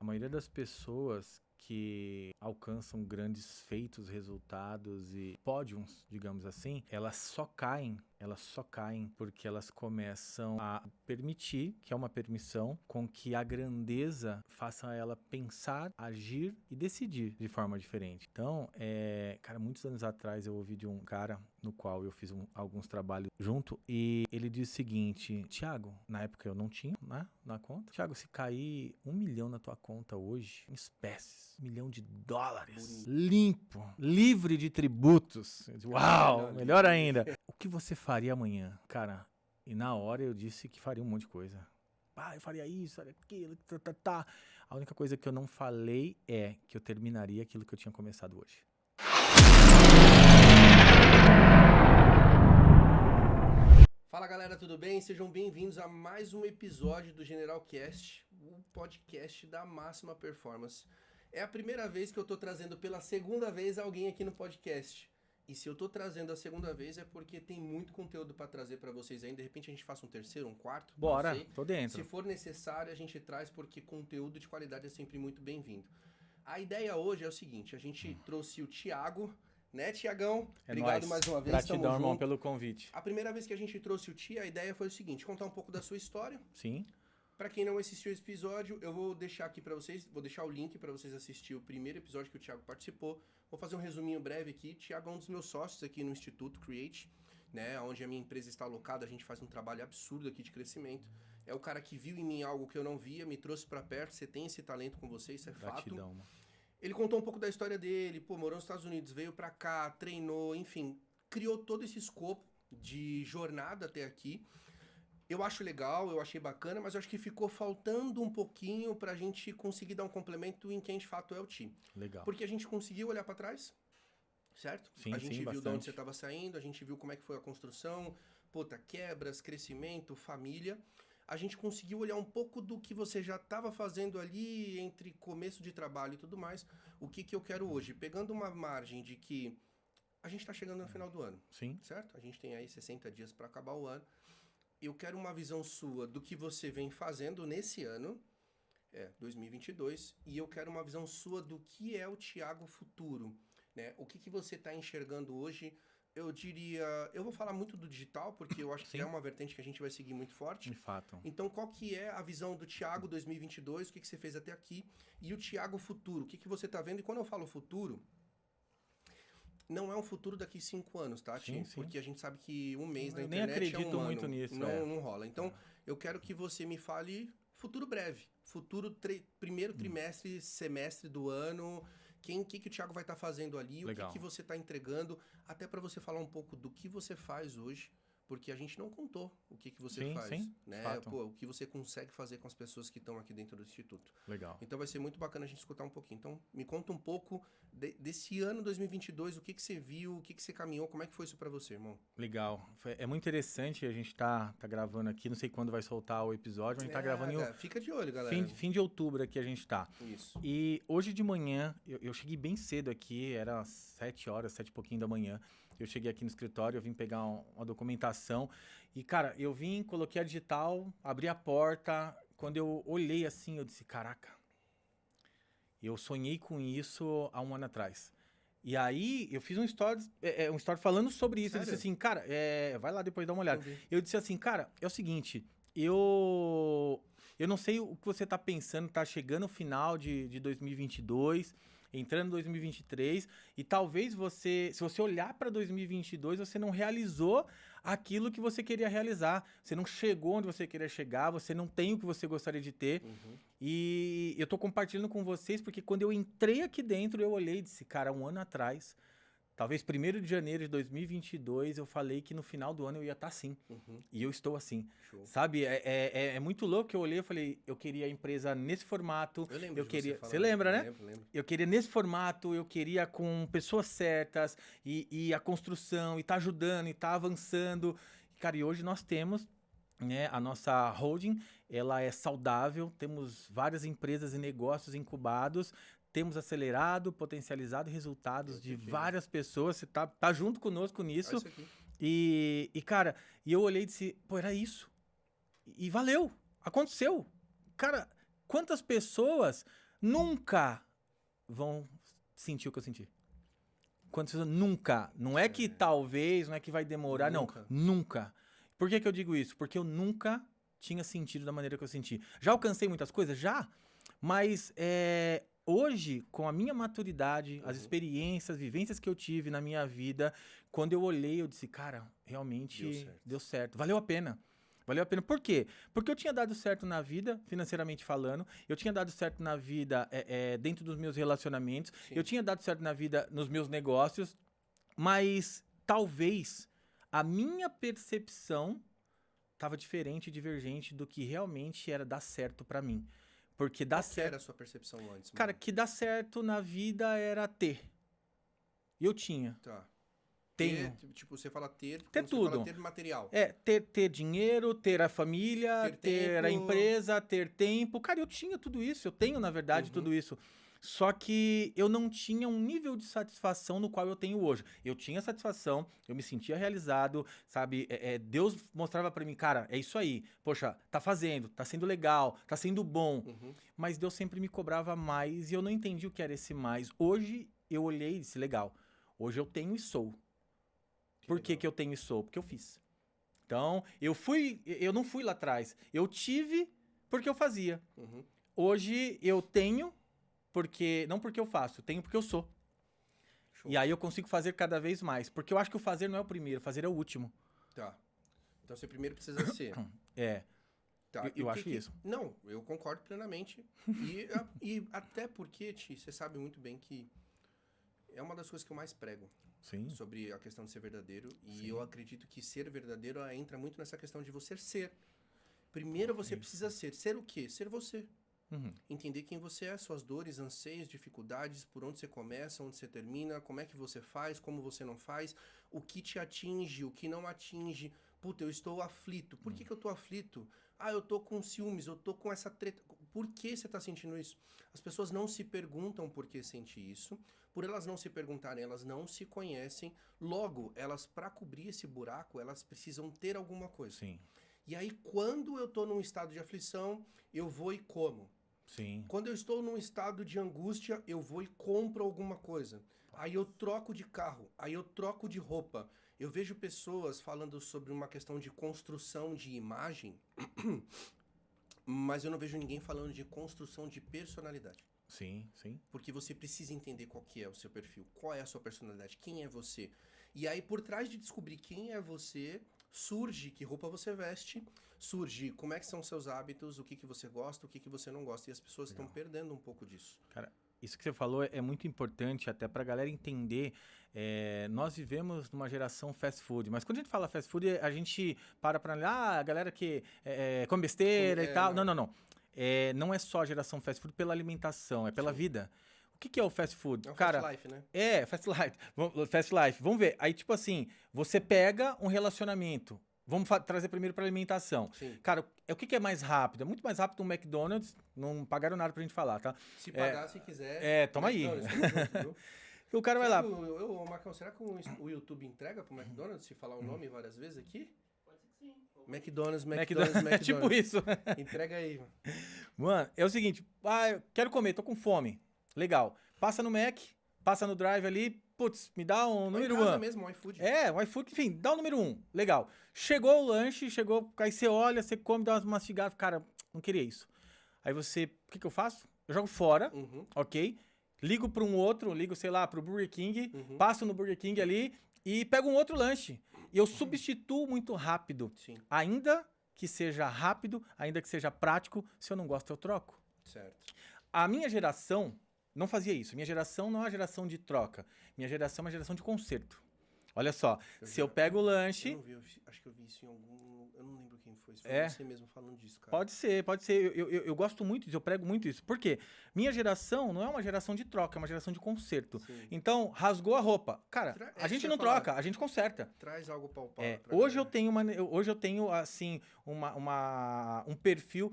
A maioria das pessoas que alcançam grandes feitos, resultados e pódios, digamos assim, elas só caem porque elas começam a permitir, que é uma permissão, com que a grandeza faça ela pensar, agir e decidir de forma diferente. Então, cara, muitos anos atrás eu ouvi de um cara no qual eu fiz alguns trabalhos junto e ele disse o seguinte: Thiago, na época eu não tinha, né, na conta. Thiago, se cair 1 milhão na tua conta hoje, em espécies, $1 milhão, limpo, livre de tributos. Eu disse, uau, melhor ainda. O que você faria amanhã? Cara, e na hora eu disse que faria um monte de coisa. Eu faria isso, faria aquilo, tá. A única coisa que eu não falei é que eu terminaria aquilo que eu tinha começado hoje. Fala galera, tudo bem? Sejam bem-vindos a mais um episódio do GeneralCast, o podcast da máxima performance. É a primeira vez que eu tô trazendo pela segunda vez alguém aqui no podcast. E se eu tô trazendo a segunda vez é porque tem muito conteúdo pra trazer pra vocês ainda. De repente a gente faça um terceiro, um quarto. Bora, tô dentro. Se for necessário a gente traz porque conteúdo de qualidade é sempre muito bem-vindo. A ideia hoje é o seguinte, a gente trouxe o Thiago, né, Thiagão? Obrigado nóis. mais uma vez. Gratidão, irmão, pelo convite. A primeira vez que a gente trouxe o Tia, a ideia foi o seguinte, contar um pouco da sua história. Sim. Pra quem não assistiu esse episódio, eu vou deixar aqui pra vocês, vou deixar o link pra vocês assistir o primeiro episódio que o Thiago participou. Vou fazer um resuminho breve aqui. Thiago é um dos meus sócios aqui no Instituto Create, né, onde a minha empresa está alocada, a gente faz um trabalho absurdo aqui de crescimento. É o cara que viu em mim algo que eu não via, me trouxe pra perto, você tem esse talento com você, isso é Gratidão, fato. mano. Ele contou um pouco da história dele, morou nos Estados Unidos, veio pra cá, treinou, enfim, criou todo esse escopo de jornada até aqui. Eu acho legal, eu achei bacana, mas eu acho que ficou faltando um pouquinho pra gente conseguir dar um complemento em quem de fato é o Ti. Legal. Porque a gente conseguiu olhar pra trás, certo? Sim, a gente viu bastante. de onde você tava saindo, a gente viu como é que foi a construção, quebras, crescimento, família. A gente conseguiu olhar um pouco do que você já estava fazendo ali entre começo de trabalho e tudo mais. O que eu quero hoje? Pegando uma margem de que a gente está chegando no final do ano. Sim. Certo? A gente tem aí 60 dias para acabar o ano. Eu quero uma visão sua do que você vem fazendo nesse ano, 2022, e eu quero uma visão sua do que é o Thiago futuro, né? O que você está enxergando hoje. Eu diria... Eu vou falar muito do digital, porque eu acho que é uma vertente que a gente vai seguir muito forte. De fato. Então, qual que é a visão do Thiago 2022? O que você fez até aqui? E o Thiago futuro? O que você tá vendo? E quando eu falo futuro, não é um futuro daqui 5 anos, tá, Tim? Porque a gente sabe que um mês na internet nem acredito é um ano. muito nisso. Não rola. Então, eu quero que você me fale futuro breve. Futuro primeiro trimestre, semestre do ano... O que o Thiago vai estar fazendo ali, Legal. o que você está entregando, até para você falar um pouco do que você faz hoje, porque a gente não contou o que você faz, né? O que você consegue fazer com as pessoas que estão aqui dentro do Instituto. Legal. Então vai ser muito bacana a gente escutar um pouquinho. Então me conta um pouco desse ano 2022, o que você viu, o que você caminhou, como é que foi isso para você, irmão? Legal. É muito interessante, a gente tá gravando aqui, não sei quando vai soltar o episódio, a gente tá gravando em... Fica de olho, galera. Fim de outubro aqui a gente tá. Isso. E hoje de manhã, eu cheguei bem cedo aqui, era 7 horas, 7 e pouquinho da manhã. Eu cheguei aqui no escritório, eu vim pegar uma documentação. E, cara, eu vim, coloquei a digital, abri a porta. Quando eu olhei assim, eu disse, caraca, eu sonhei com isso há 1 ano atrás. E aí, eu fiz um story falando sobre isso. Sério? Eu disse assim, cara, vai lá depois dar uma olhada. Entendi. Eu disse assim, cara, é o seguinte, eu não sei o que você tá pensando, tá chegando o final de 2022, entrando em 2023, e talvez se você olhar para 2022, você não realizou aquilo que você queria realizar. Você não chegou onde você queria chegar, você não tem o que você gostaria de ter. Uhum. E eu tô compartilhando com vocês porque quando eu entrei aqui dentro, eu olhei e disse, cara, 1 ano atrás, talvez 1º de janeiro de 2022, eu falei que no final do ano eu ia estar assim. Uhum. E eu estou assim. Show. Sabe? É muito louco que eu olhei e falei, eu queria a empresa nesse formato. Eu lembro Você lembra, né? Lembro. Eu queria nesse formato, eu queria com pessoas certas e a construção, e tá ajudando, e tá avançando. Cara, e hoje nós temos, né, a nossa holding, ela é saudável, temos várias empresas e negócios incubados, temos acelerado, potencializado resultados de várias pessoas. Você tá junto conosco nisso. Isso aqui. E cara, eu olhei e disse, pô, era isso. E valeu, aconteceu. Cara, quantas pessoas nunca vão sentir o que eu senti. Quantas pessoas nunca. Não é que talvez, não é que vai demorar, Nunca. não. Nunca. Por que eu digo isso? Porque eu nunca tinha sentido da maneira que eu senti. Já alcancei muitas coisas? Já. Mas hoje, com a minha maturidade, as experiências, vivências que eu tive na minha vida, quando eu olhei, eu disse, cara, realmente deu certo. Valeu a pena. Valeu a pena. Por quê? Porque eu tinha dado certo na vida, financeiramente falando. Eu tinha dado certo na vida dentro dos meus relacionamentos. Sim. Eu tinha dado certo na vida nos meus negócios. Mas talvez a minha percepção estava diferente, divergente do que realmente era dar certo pra mim. Porque dar Qual que certo... era a sua percepção antes, mano? Cara, que dar certo na vida era ter. E eu tinha. Tá. Tenho. Tipo, você fala ter... Ter quando você fala tudo. ter material. Ter dinheiro, ter a família, Ter ter a tempo. empresa, ter tempo. Cara, eu tinha tudo isso. Eu tenho, na verdade, tudo isso. Só que eu não tinha um nível de satisfação no qual eu tenho hoje. Eu tinha satisfação, eu me sentia realizado, sabe? Deus mostrava pra mim, cara, é isso aí. Poxa, tá fazendo, tá sendo legal, tá sendo bom. Mas Deus sempre me cobrava mais e eu não entendi o que era esse mais. Hoje eu olhei e disse, legal, hoje eu tenho e sou. Por que eu tenho e sou? Porque eu fiz. Então, eu não fui lá atrás. Eu tive porque eu fazia. Hoje eu tenho não porque eu faço, eu tenho porque eu sou. Show. E aí eu consigo fazer cada vez mais. Porque eu acho que o fazer não é o primeiro, o fazer é o último. Tá. Então você primeiro precisa ser. Tá. Eu acho isso. Não, eu concordo plenamente. E até porque, Ti, você sabe muito bem que é uma das coisas que eu mais prego. Sim. Sobre a questão de ser verdadeiro. E eu acredito que ser verdadeiro entra muito nessa questão de você ser. Primeiro você precisa ser. Ser o quê? Ser você. Entender quem você é, suas dores, anseios, dificuldades, por onde você começa, onde você termina, como é que você faz, como você não faz, o que te atinge, o que não atinge. Puta, eu estou aflito. Por que eu tô aflito? Ah, eu tô com ciúmes, eu tô com essa treta. Por que você tá sentindo isso? As pessoas não se perguntam por que sente isso. Por elas não se perguntarem, elas não se conhecem. Logo, elas, para cobrir esse buraco, elas precisam ter alguma coisa. Sim. E aí, quando eu tô num estado de aflição, eu vou e como. Sim. Quando eu estou num estado de angústia, eu vou e compro alguma coisa. Aí eu troco de carro, aí eu troco de roupa. Eu vejo pessoas falando sobre uma questão de construção de imagem, mas eu não vejo ninguém falando de construção de personalidade. Sim, sim. Porque você precisa entender qual que é o seu perfil, qual é a sua personalidade, quem é você. E aí, por trás de descobrir quem é você, surge que roupa você veste, surge como é que são os seus hábitos, o que você gosta, o que você não gosta. E as pessoas estão perdendo um pouco disso. Cara, isso que você falou é muito importante até pra galera entender. Nós vivemos numa geração fast food, mas quando a gente fala fast food, a gente para a galera que come besteira e tal. Não. Não é só a geração fast food pela alimentação, é pela vida. O que é o fast food? É o Cara, fast life, né? Fast life. Fast life. Vamos ver. Aí, tipo assim, você pega um relacionamento. Vamos trazer primeiro pra alimentação. Sim. Cara, o que é mais rápido? É muito mais rápido um McDonald's. Não pagaram nada pra gente falar, tá? Se pagar, se quiser. Toma aí. Não, estamos juntos, viu? O cara vai lá. Marcão, será que o YouTube entrega pro McDonald's se falar o nome várias vezes aqui? Pode ser que sim. McDonald's. É tipo isso. Entrega aí, mano. Mano, é o seguinte. Eu quero comer, tô com fome. Legal. Passa no Mac, passa no Drive ali. Putz, me dá um número 1. mesmo, o iFood. O iFood, enfim, dá o número 1. Legal. Chegou o lanche, aí você olha, você come, dá umas mastigadas. Cara, não queria isso. Aí você, o que eu faço? Eu jogo fora, ok? Ligo pra um outro, sei lá, pro Burger King, passo no Burger King ali e pego um outro lanche. E eu substituo muito rápido. Sim. Ainda que seja rápido, ainda que seja prático, se eu não gosto, eu troco. Certo. A minha geração não fazia isso. Minha geração não é uma geração de troca. Minha geração é uma geração de conserto. Olha só, eu pego o lanche... Eu não vi, acho que eu vi isso em algum... Eu não lembro quem foi. Foi você mesmo falando disso, cara. Pode ser. Eu gosto muito disso, eu prego muito isso. Por quê? Minha geração não é uma geração de troca, é uma geração de conserto. Sim. Então, rasgou a roupa. Cara, a gente não troca, a gente conserta. Traz algo palpável. Hoje eu tenho, assim, um perfil...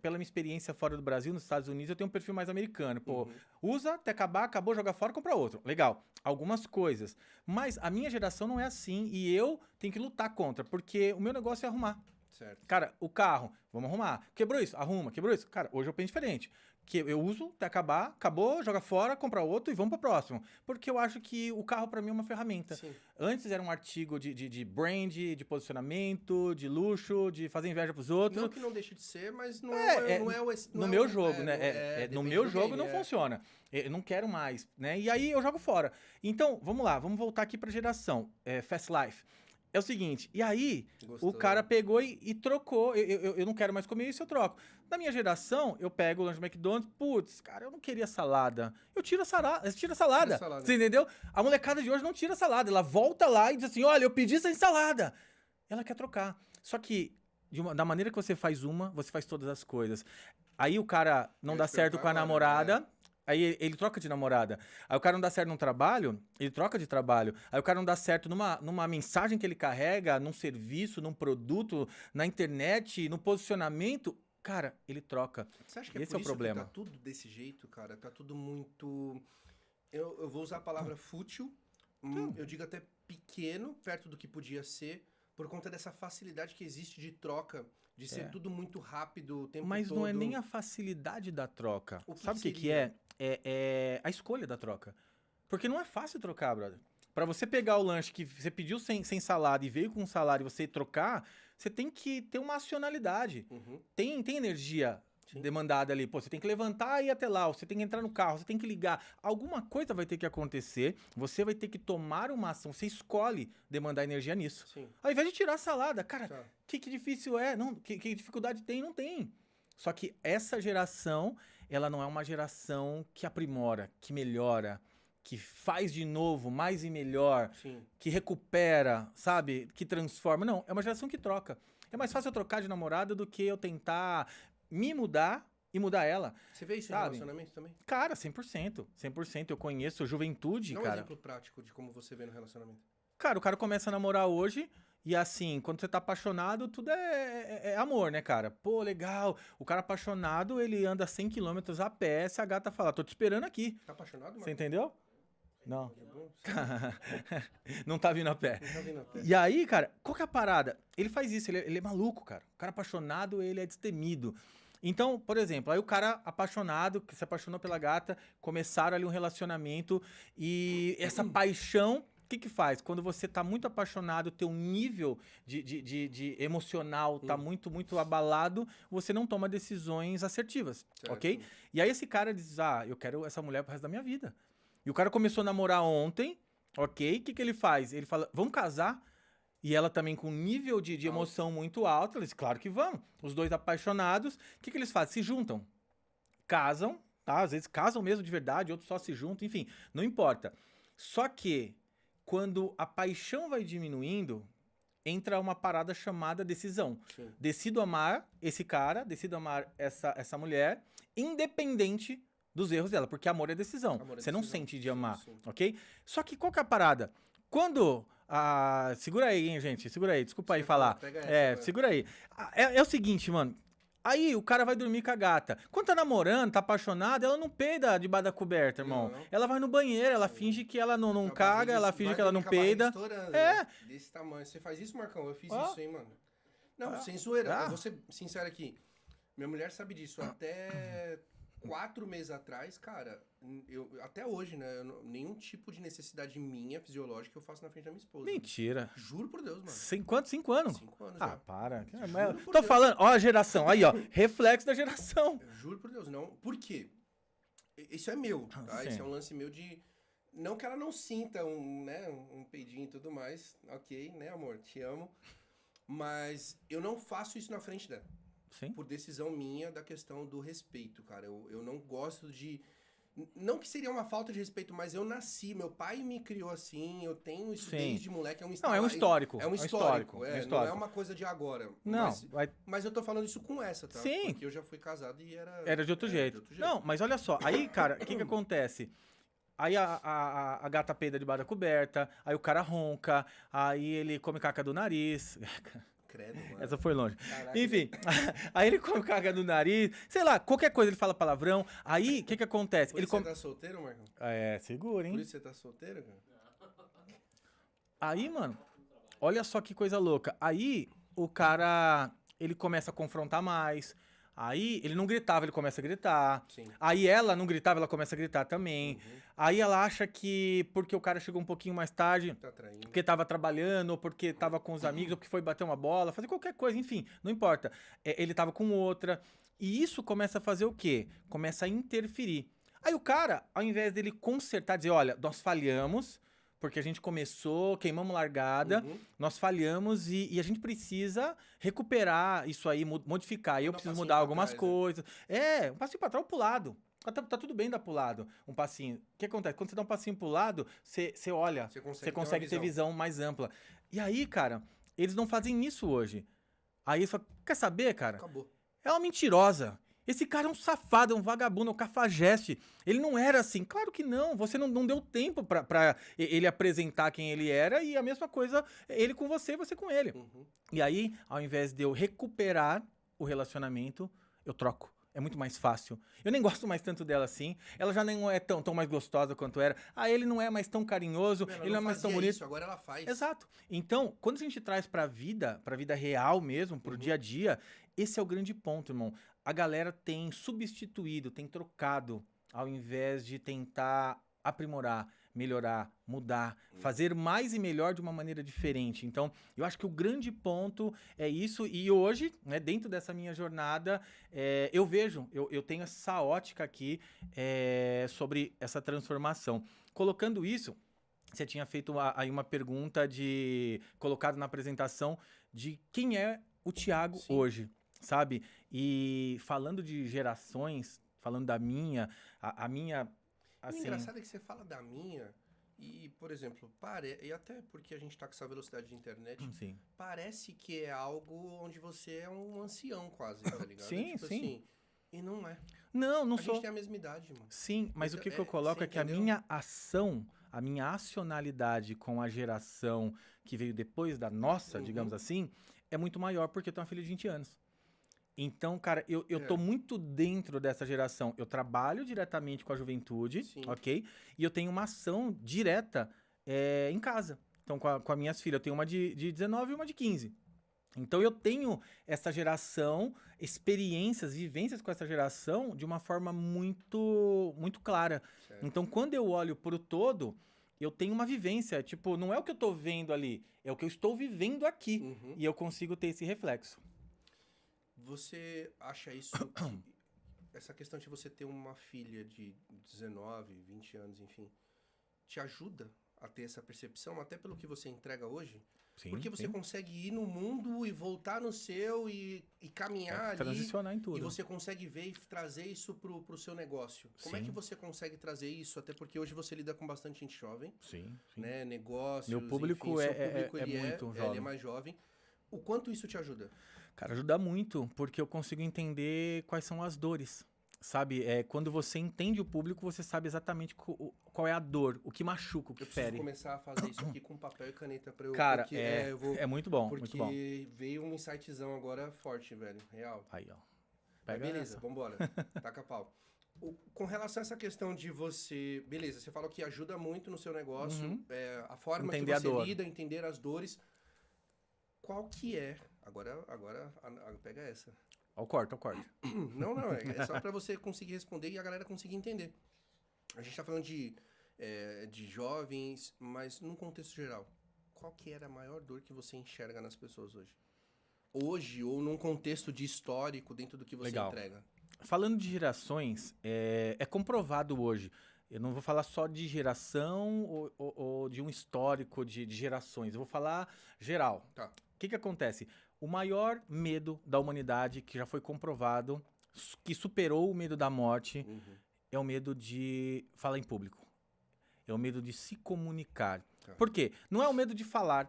pela minha experiência fora do Brasil, nos Estados Unidos, eu tenho um perfil mais americano. Pô, usa até acabar, acabou, joga fora, compra outro. Legal. Algumas coisas. Mas a minha geração não é assim e eu tenho que lutar contra, porque o meu negócio é arrumar. Certo. Cara, o carro, vamos arrumar. Quebrou isso? Arruma. Quebrou isso? Cara, hoje eu penso diferente. que eu uso até acabar, acabou, joga fora, compra outro e vamos pro próximo. Porque eu acho que o carro pra mim é uma ferramenta. Sim. Antes era um artigo de brand, de posicionamento, de luxo, de fazer inveja pros outros. Não que não deixe de ser, mas não É, é, não é o... No meu jogo, né? No depende meu do jogo game, não funciona. Eu não quero mais, né? E aí eu jogo fora. Então, vamos lá, vamos voltar aqui pra geração. Fast Life. É o seguinte, e aí Gostou. o cara pegou e trocou. Eu não quero mais comer isso, eu troco. Na minha geração, eu pego o lanche do McDonald's, putz, cara, eu não queria salada. Eu tiro a salada. Tira a salada. Você entendeu? A molecada de hoje não tira salada. Ela volta lá e diz assim, olha, eu pedi essa salada. Ela quer trocar. Só que, da maneira que você faz uma, você faz todas as coisas. Aí o cara não dá certo com a namorada... Aí ele troca de namorada. Aí o cara não dá certo num trabalho, ele troca de trabalho. Aí o cara não dá certo numa mensagem que ele carrega, num serviço, num produto, na internet, no posicionamento. Cara, ele troca. Você acha que Esse é o isso problema. Que tá tudo desse jeito, cara? Tá tudo muito... Eu vou usar a palavra fútil. Eu digo até pequeno, perto do que podia ser, por conta dessa facilidade que existe de troca, de ser tudo muito rápido o tempo todo. Mas não é nem a facilidade da troca. Sabe o que seria? É a escolha da troca. Porque não é fácil trocar, brother. Pra você pegar o lanche que você pediu sem salada e veio com salada e você trocar, você tem que ter uma acionalidade. Tem energia demandada ali. Pô, você tem que levantar e ir até lá, você tem que entrar no carro, você tem que ligar. Alguma coisa vai ter que acontecer, você vai ter que tomar uma ação, você escolhe demandar energia nisso. Sim. Ao invés de tirar a salada, cara, que difícil é? Não, que dificuldade tem? Não tem. Só que essa geração, ela não é uma geração que aprimora, que melhora, que faz de novo mais e melhor, que recupera, sabe? Que transforma. Não, é uma geração que troca. É mais fácil eu trocar de namorada do que eu tentar me mudar e mudar ela. Você vê isso em relacionamento também? Cara, 100%. 100%. Eu conheço juventude, cara. Dá um exemplo prático de como você vê no relacionamento. Cara, o cara começa a namorar hoje e assim, quando você tá apaixonado, tudo é amor, né, cara? Pô, legal. O cara apaixonado, ele anda 100 km a pé, se a gata fala, tô te esperando aqui. Tá apaixonado, mano? Você entendeu? Não. Não tá vindo a pé. Não tá vindo a pé. E aí, cara, qual que é a parada? Ele faz isso, ele é maluco, cara. O cara apaixonado, ele é destemido. Então, por exemplo, aí o cara apaixonado, que se apaixonou pela gata, começaram ali um relacionamento e essa paixão, o que faz? Quando você tá muito apaixonado, teu nível de emocional tá muito, muito abalado, você não toma decisões assertivas, ok? E aí esse cara diz, eu quero essa mulher pro resto da minha vida. E o cara começou a namorar ontem, ok? O que ele faz? Ele fala, vamos casar? E ela também com um nível de emoção muito alto. Eles, claro que vão. Os dois apaixonados. O que eles fazem? Se juntam. Casam, tá? Às vezes casam mesmo de verdade, outros só se juntam. Enfim, não importa. Só que, quando a paixão vai diminuindo, entra uma parada chamada decisão. Decido amar esse cara, decido amar essa mulher, independente dos erros dela. Porque amor é decisão. Você não sente de amar, ok? Só que qual que é a parada? Quando... segura aí, hein, gente. Segura aí. Desculpa aí falar. Segura aí. É o seguinte, mano. Aí o cara vai dormir com a gata. Quando tá namorando, tá apaixonado, ela não peida debaixo da coberta, irmão. Não. Ela vai no banheiro, ela finge que ela não caga, ela finge que ela não peida. Né? Desse tamanho. Você faz isso, Marcão? Eu fiz isso, hein, mano. Não, sem zoeira. Eu vou ser sincero aqui. Minha mulher sabe disso. Até 4 meses atrás, cara, até hoje, né? Nenhum tipo de necessidade minha, fisiológica, eu faço na frente da minha esposa. Mentira. Né? Juro por Deus, mano. 5 anos? 5 anos? 5 anos já. Para. Tô falando, ó a geração, aí, ó. Reflexo da geração. Eu juro por Deus, não. Por quê? Isso é meu, tá? Isso é um lance meu de... Não que ela não sinta um peidinho e tudo mais. Ok, né, amor? Te amo. Mas eu não faço isso na frente dela. Sim. Por decisão minha da questão do respeito, cara. Eu não gosto de... Não que seria uma falta de respeito, mas eu nasci, meu pai me criou assim, eu tenho isso desde moleque, Não, é um histórico. É um histórico. Não é uma coisa de agora. Não. Mas eu tô falando isso com essa, tá? Sim. Porque eu já fui casado e era de outro jeito. Não, mas olha só, aí, cara, o que acontece? Aí a gata peida debaixo da coberta, aí o cara ronca, aí ele come caca do nariz... Credo, mano. Essa foi longe. Caraca. Enfim, aí ele come caga no nariz, sei lá, qualquer coisa ele fala palavrão. Aí, o que acontece? Por isso você tá solteiro, Marcão? Segura, hein? Por isso você tá solteiro, cara? Aí, mano, olha só que coisa louca. Aí, o cara, ele começa a confrontar mais. Aí ele não gritava, ele começa a gritar. Sim. Aí ela não gritava, ela começa a gritar também. Aí ela acha que porque o cara chegou um pouquinho mais tarde, Tá traindo. porque tava trabalhando, ou porque tava com os amigos, ou porque foi bater uma bola, fazer qualquer coisa, enfim, não importa. Ele tava com outra. E isso começa a fazer o quê? Começa a interferir. Aí o cara, ao invés dele consertar, dizer, olha, nós falhamos, porque a gente começou, queimamos largada, nós falhamos e a gente precisa recuperar isso aí, modificar. Eu preciso mudar algumas coisas. Um passinho pra trás ou pro lado. Tá tudo bem dar pro lado, um passinho. O que acontece? Quando você dá um passinho pro lado, você olha, você consegue ter visão mais ampla. E aí, cara, eles não fazem isso hoje. Aí eles falam, quer saber, cara? Acabou. É uma mentirosa. Esse cara é um safado, é um vagabundo, é um cafajeste. Ele não era assim. Claro que não. Você não deu tempo pra ele apresentar quem ele era. E a mesma coisa, ele com você com ele. E aí, ao invés de eu recuperar o relacionamento, eu troco. É muito mais fácil. Eu nem gosto mais tanto dela assim. Ela já nem é tão mais gostosa quanto era. Ele não é mais tão carinhoso. Ele não é mais tão bonito. Isso, agora ela faz. Exato. Então, quando a gente traz pra vida real mesmo, pro dia a dia, esse é o grande ponto, irmão. A galera tem substituído, tem trocado, ao invés de tentar aprimorar, melhorar, mudar, fazer mais e melhor de uma maneira diferente. Então, eu acho que o grande ponto é isso. E hoje, né, dentro dessa minha jornada, eu vejo, eu tenho essa ótica aqui sobre essa transformação. Colocando isso, você tinha feito aí uma pergunta colocado na apresentação de quem é o Thiago hoje, sabe? E falando de gerações, falando da minha, a minha... Assim... O engraçado é que você fala da minha e, por exemplo, e até porque a gente tá com essa velocidade de internet, parece que é algo onde você é um ancião quase, tá ligado? Sim. Assim, e não é. Não sou. A gente tem a mesma idade, mano. Sim, mas o que eu coloco é que entendeu? A minha ação, a minha acionalidade com a geração que veio depois da nossa, digamos assim, é muito maior porque eu tenho uma filha de 20 anos. Então, cara, eu tô muito dentro dessa geração. Eu trabalho diretamente com a juventude, ok? E eu tenho uma ação direta em casa. Então, com as minhas filhas, eu tenho uma de 19 e uma de 15. Então, eu tenho essa geração, experiências, vivências com essa geração de uma forma muito, muito clara. Certo. Então, quando eu olho pro todo, eu tenho uma vivência. Tipo, não é o que eu tô vendo ali, é o que eu estou vivendo aqui. E eu consigo ter esse reflexo. Você acha isso, essa questão de você ter uma filha de 19, 20 anos, enfim, te ajuda a ter essa percepção, até pelo que você entrega hoje? Sim, porque você consegue ir no mundo e voltar no seu e caminhar ali. Transicionar em tudo. E você consegue ver e trazer isso pro seu negócio. Como é que você consegue trazer isso? Até porque hoje você lida com bastante gente jovem. Sim. Né? Negócios, meu público enfim, é muito jovem. Ele é mais jovem. O quanto isso te ajuda? Cara, ajuda muito, porque eu consigo entender quais são as dores, sabe? Quando você entende o público, você sabe exatamente qual é a dor, o que machuca, o que fere. Eu preciso começar a fazer isso aqui com papel e caneta pra eu... Cara, é muito bom, porque muito bom. Veio um insightzão agora forte, velho, real. Aí, ó. Pega beleza, vambora, taca pau. Com relação a essa questão de você... Beleza, você falou que ajuda muito no seu negócio, a forma entender que você lida, entender as dores. Qual que é... Agora pega essa. Eu corto. Não, é só pra você conseguir responder e a galera conseguir entender. A gente tá falando de jovens, mas num contexto geral. Qual que era a maior dor que você enxerga nas pessoas hoje? Hoje, ou num contexto de histórico dentro do que você entrega? Falando de gerações, é comprovado hoje. Eu não vou falar só de geração ou de um histórico de gerações. Eu vou falar geral. Tá. O que acontece? O maior medo da humanidade, que já foi comprovado, que superou o medo da morte, é o medo de falar em público. É o medo de se comunicar. Tá. Por quê? Não é o medo de falar,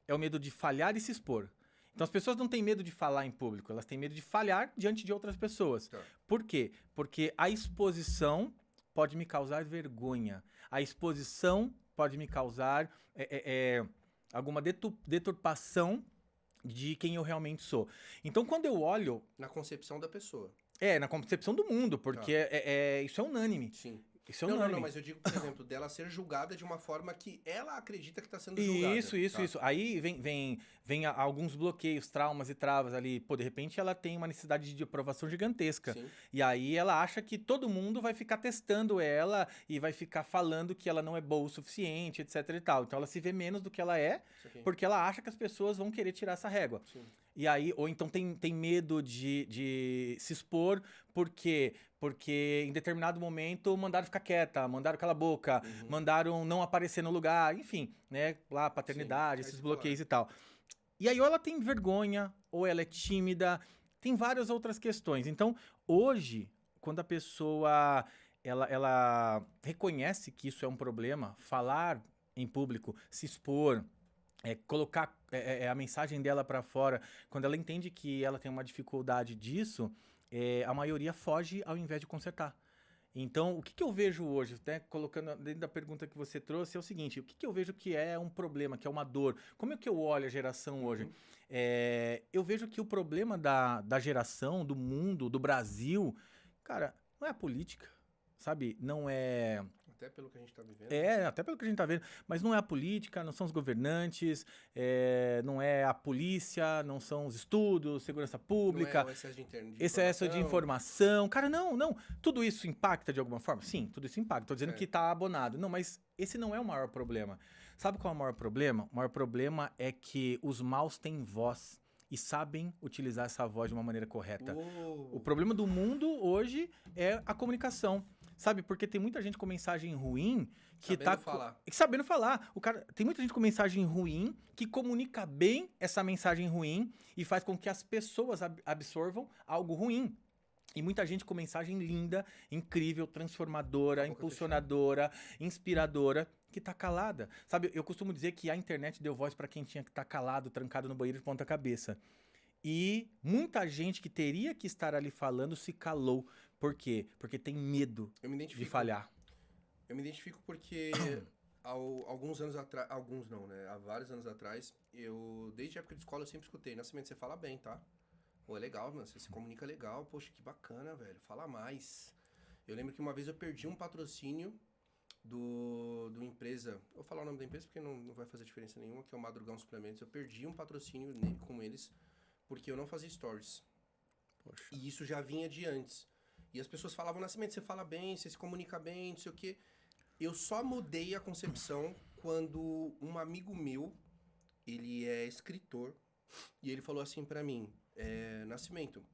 é o medo de falhar e se expor. Então as pessoas não têm medo de falar em público, elas têm medo de falhar diante de outras pessoas. Tá. Por quê? Porque a exposição pode me causar vergonha. A exposição pode me causar alguma deturpação de quem eu realmente sou. Então, quando eu olho... Na concepção da pessoa. Na concepção do mundo, porque isso é unânime. Sim. Isso é Não, unânime. mas eu digo, por exemplo, dela ser julgada de uma forma que ela acredita que tá sendo julgada. Isso. Aí vem alguns bloqueios, traumas e travas ali. Pô, de repente ela tem uma necessidade de aprovação gigantesca. Sim. E aí ela acha que todo mundo vai ficar testando ela e vai ficar falando que ela não é boa o suficiente, etc e tal. Então ela se vê menos do que ela é, Isso aqui. porque ela acha que as pessoas vão querer tirar essa régua. Sim. E aí, ou então tem medo de se expor, por quê? Porque em determinado momento mandaram ficar quieta, mandaram calar a boca, mandaram não aparecer no lugar, enfim, né? Lá, paternidade, Sim, esses bloqueios e tal. E aí, ou ela tem vergonha, ou ela é tímida, tem várias outras questões. Então, hoje, quando a pessoa ela reconhece que isso é um problema, falar em público, se expor, colocar a mensagem dela pra fora, quando ela entende que ela tem uma dificuldade disso, a maioria foge ao invés de consertar. Então, o que eu vejo hoje, né, colocando dentro da pergunta que você trouxe, é o seguinte: o que eu vejo que é um problema, que é uma dor? Como é que eu olho a geração hoje? Eu vejo que o problema da geração, do mundo, do Brasil, cara, não é a política, sabe? Não é... Até pelo que a gente tá vivendo. até pelo que a gente tá vendo. Mas não é a política, não são os governantes, não é a polícia, não são os estudos, segurança pública. Não é o excesso de Excesso de informação. Cara, não. Tudo isso impacta de alguma forma? Sim, tudo isso impacta. Tô dizendo que tá abonado. Não, mas esse não é o maior problema. Sabe qual é o maior problema? O maior problema é que os maus têm voz e sabem utilizar essa voz de uma maneira correta. O problema do mundo hoje é a comunicação. Sabe? Porque tem muita gente com mensagem ruim que sabendo falar. Tem muita gente com mensagem ruim que comunica bem essa mensagem ruim e faz com que as pessoas absorvam algo ruim. E muita gente com mensagem linda, incrível, transformadora, impulsionadora, inspiradora, que tá calada. Sabe, eu costumo dizer que a internet deu voz pra quem tinha que estar calado, trancado no banheiro de ponta cabeça. E muita gente que teria que estar ali falando se calou. Por quê? Porque tem medo de falhar. Eu me identifico porque alguns anos atrás... Alguns não, né? Há vários anos atrás, desde a época de escola, eu sempre escutei: Nascimento, você fala bem, tá? Pô, é legal, mano. Você se comunica legal. Poxa, que bacana, velho. Fala mais. Eu lembro que uma vez eu perdi um patrocínio do empresa... Eu vou falar o nome da empresa porque não vai fazer diferença nenhuma, que é o Madrugão Suplementos. Eu perdi um patrocínio com eles porque eu não fazia stories. Poxa. E isso já vinha de antes. E as pessoas falavam: Nascimento, você fala bem, você se comunica bem, não sei o quê. Eu só mudei a concepção quando um amigo meu, ele é escritor, e ele falou assim pra mim: Nascimento,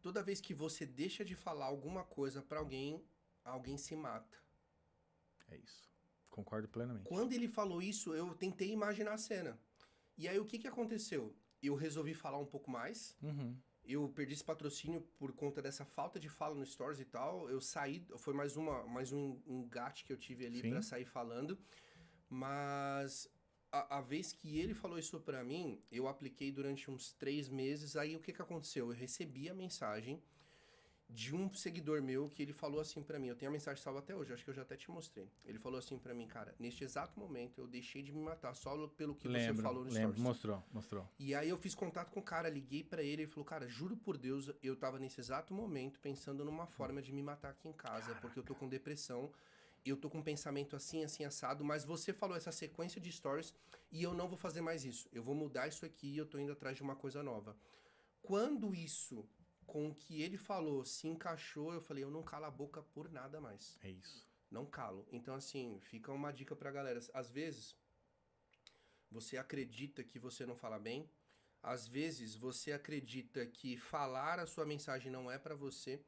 toda vez que você deixa de falar alguma coisa pra alguém, alguém se mata. É isso. Concordo plenamente. Quando ele falou isso, eu tentei imaginar a cena. E aí, o que aconteceu? Eu resolvi falar um pouco mais. Eu perdi esse patrocínio por conta dessa falta de fala no Stories e tal. Eu saí, foi mais um engate que eu tive ali pra sair falando. Mas a vez que ele falou isso pra mim, eu apliquei durante uns 3 meses. Aí o que aconteceu? Eu recebi a mensagem de um seguidor meu que ele falou assim pra mim. Eu tenho a mensagem salva até hoje, acho que eu já até te mostrei. Ele falou assim pra mim: cara, neste exato momento eu deixei de me matar só pelo que você falou no Stories. Mostrou. E aí eu fiz contato com o cara, liguei pra ele, ele falou: cara, juro por Deus, eu tava nesse exato momento pensando numa forma de me matar aqui em casa, porque eu tô com depressão, eu tô com um pensamento assim, assim, assado, mas você falou essa sequência de stories e eu não vou fazer mais isso. Eu vou mudar isso aqui e eu tô indo atrás de uma coisa nova. Quando isso, com o que ele falou, se encaixou, eu falei: eu não calo a boca por nada mais. É isso. Não calo. Então, assim, fica uma dica pra galera. Às vezes, você acredita que você não fala bem. Às vezes, você acredita que falar a sua mensagem não é pra você.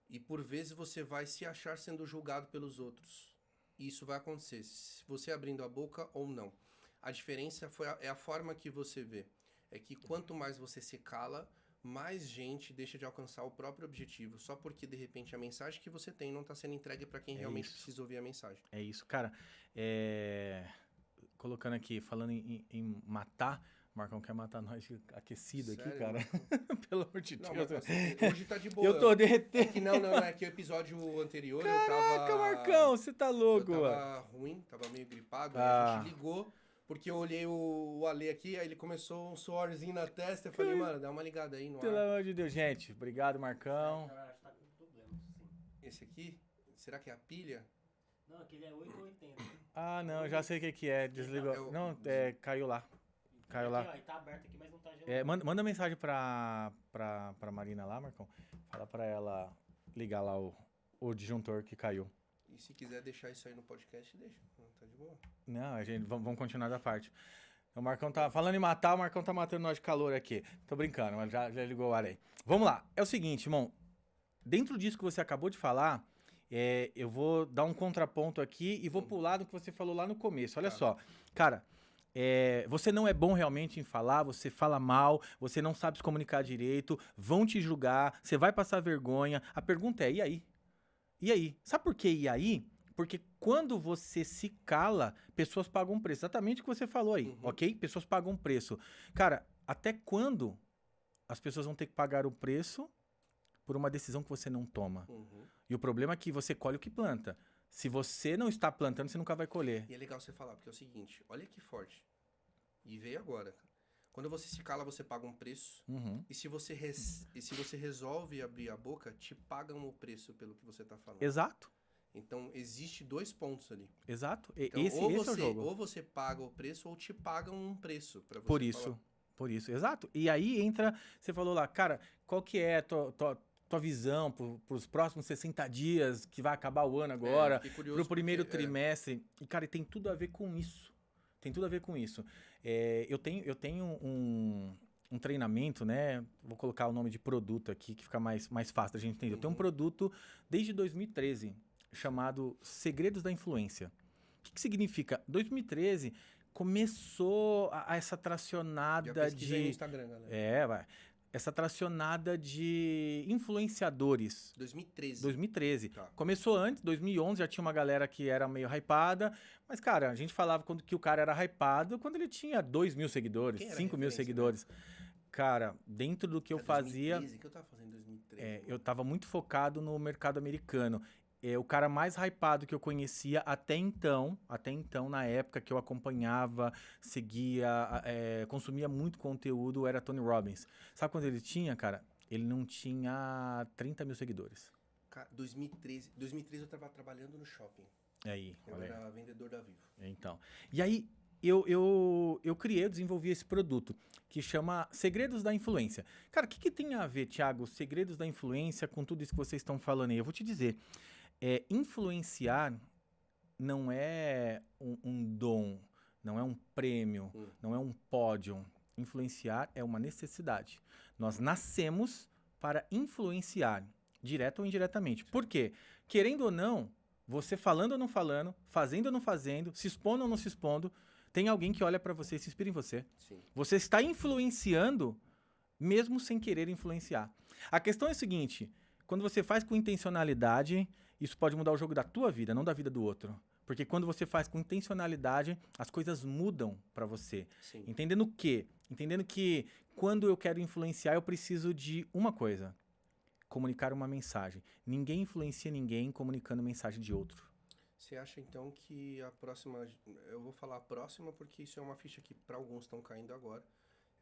E, por vezes, você vai se achar sendo julgado pelos outros. E isso vai acontecer, se você abrindo a boca ou não. A diferença é a forma que você vê. É que quanto mais você se cala, mais gente deixa de alcançar o próprio objetivo, só porque, de repente, a mensagem que você tem não tá sendo entregue pra quem realmente precisa ouvir a mensagem. É isso, cara. Colocando aqui, falando em matar, o Marcão quer matar nós aquecido. Sério, aqui, cara. Pelo amor de Deus. Marcão, hoje tá de boa. Eu tô derretendo. É que o episódio anterior Caraca, eu tava... Marcão, você tá louco. Eu tava ruim, tava meio gripado, aí a gente ligou... Porque eu olhei o Ale aqui, aí ele começou um suorzinho na testa, eu falei: mano, dá uma ligada aí no ar. Pelo amor de Deus, gente. Obrigado, Marcão. Esse aqui, Será que é a pilha? Não, aquele é 8 ou 80. Ah, não, já sei o que é. Desligou. Não, caiu lá. Caiu aqui, lá. ó, tá aberto aqui, mas não tá gelado. Manda mensagem pra Marina lá, Marcão. Fala pra ela ligar lá o disjuntor que caiu. E se quiser deixar isso aí no podcast, deixa. Tá de boa. Não, a gente, vamos continuar da parte. O Marcão tá falando em matar, o Marcão tá matando nós de calor aqui. Tô brincando, mas já ligou o ar aí. Vamos lá. É o seguinte, irmão. Dentro disso que você acabou de falar, eu vou dar um contraponto aqui e vou pular do que você falou lá no começo. Olha só. Cara, você não é bom realmente em falar, você fala mal, você não sabe se comunicar direito, vão te julgar, você vai passar vergonha. A pergunta é, e aí? E aí? Sabe por que e aí? Porque quando você se cala, pessoas pagam um preço. Exatamente o que você falou aí, ok? Pessoas pagam um preço. Cara, até quando as pessoas vão ter que pagar o preço por uma decisão que você não toma? E o problema é que você colhe o que planta. Se você não está plantando, você nunca vai colher. E é legal você falar, porque é o seguinte, olha que forte. E veio agora. Quando você se cala, você paga um preço. E se você resolve abrir a boca, te pagam o preço pelo que você está falando. Exato. Então, existe 2 pontos ali. Exato. Então, esse é o jogo. Ou você paga o preço, ou te pagam um preço para você Por isso, exato. E aí entra, você falou lá, cara, qual que é a tua visão para os próximos 60 dias, que vai acabar o ano agora, para o primeiro trimestre. E, cara, tem tudo a ver com isso. Tem tudo a ver com isso. Eu tenho um treinamento, né? Vou colocar o nome de produto aqui, que fica mais fácil da gente entender. Eu tenho um produto desde 2013, chamado Segredos da Influência. O que significa? 2013 começou essa tracionada de... no Instagram, galera. vai. Essa tracionada de influenciadores. 2013. Tá. Começou antes, 2011, já tinha uma galera que era meio hypada. Mas, cara, a gente falava que o cara era hypado quando ele tinha 2 mil seguidores, 5 mil seguidores. Né? Cara, dentro do que eu fazia... 2013, o que eu tava fazendo em 2013? Eu tava muito focado no mercado americano. O cara mais hypado que eu conhecia até então, na época que eu acompanhava, seguia, consumia muito conteúdo, era Tony Robbins. Sabe quando ele tinha, cara? Ele não tinha 30 mil seguidores. Cara, 2013 eu tava trabalhando no shopping. Eu era vendedor da Vivo. Então, e aí eu desenvolvi esse produto que chama Segredos da Influência. Cara, o que tem a ver, Thiago, Segredos da Influência com tudo isso que vocês estão falando aí? Eu vou te dizer, influenciar não é um dom, não é um prêmio, não é um pódio. Influenciar é uma necessidade. Nós nascemos para influenciar, direto ou indiretamente. Por quê? Querendo ou não, você falando ou não falando, fazendo ou não fazendo, se expondo ou não se expondo, tem alguém que olha para você e se inspira em você. Sim. Você está influenciando mesmo sem querer influenciar. A questão é a seguinte, quando você faz com intencionalidade, isso pode mudar o jogo da tua vida, não da vida do outro. Porque quando você faz com intencionalidade, as coisas mudam para você. Sim. Entendendo o quê? Entendendo que quando eu quero influenciar, eu preciso de uma coisa. Comunicar uma mensagem. Ninguém influencia ninguém comunicando mensagem de outro. Você acha, então, que a próxima... Eu vou falar a próxima porque isso é uma ficha que para alguns estão caindo agora.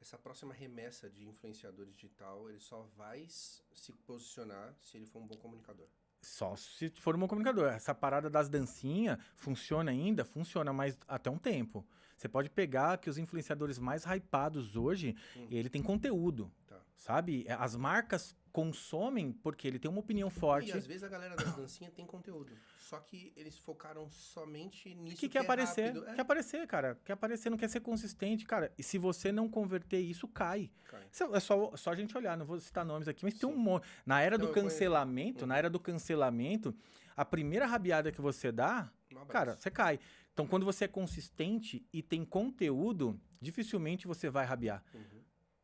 Essa próxima remessa de influenciador digital, ele só vai se posicionar se ele for um bom comunicador. Só se for um bom comunicador. Essa parada das dancinhas funciona ainda? Funciona, mas até um tempo. Você pode pegar que os influenciadores mais hypados hoje, ele tem conteúdo, sabe? As marcas consomem porque ele tem uma opinião forte. E às vezes a galera das dancinhas tem conteúdo. Só que eles focaram somente nisso que quer aparecer. Rápido. Quer aparecer, cara. Quer aparecer, não quer ser consistente, cara. E se você não converter isso, cai. É só a gente olhar, não vou citar nomes aqui, mas tem um monte. Na era do cancelamento, a primeira rabiada que você dá, cara, você cai. Então, quando você é consistente e tem conteúdo, dificilmente você vai rabiar.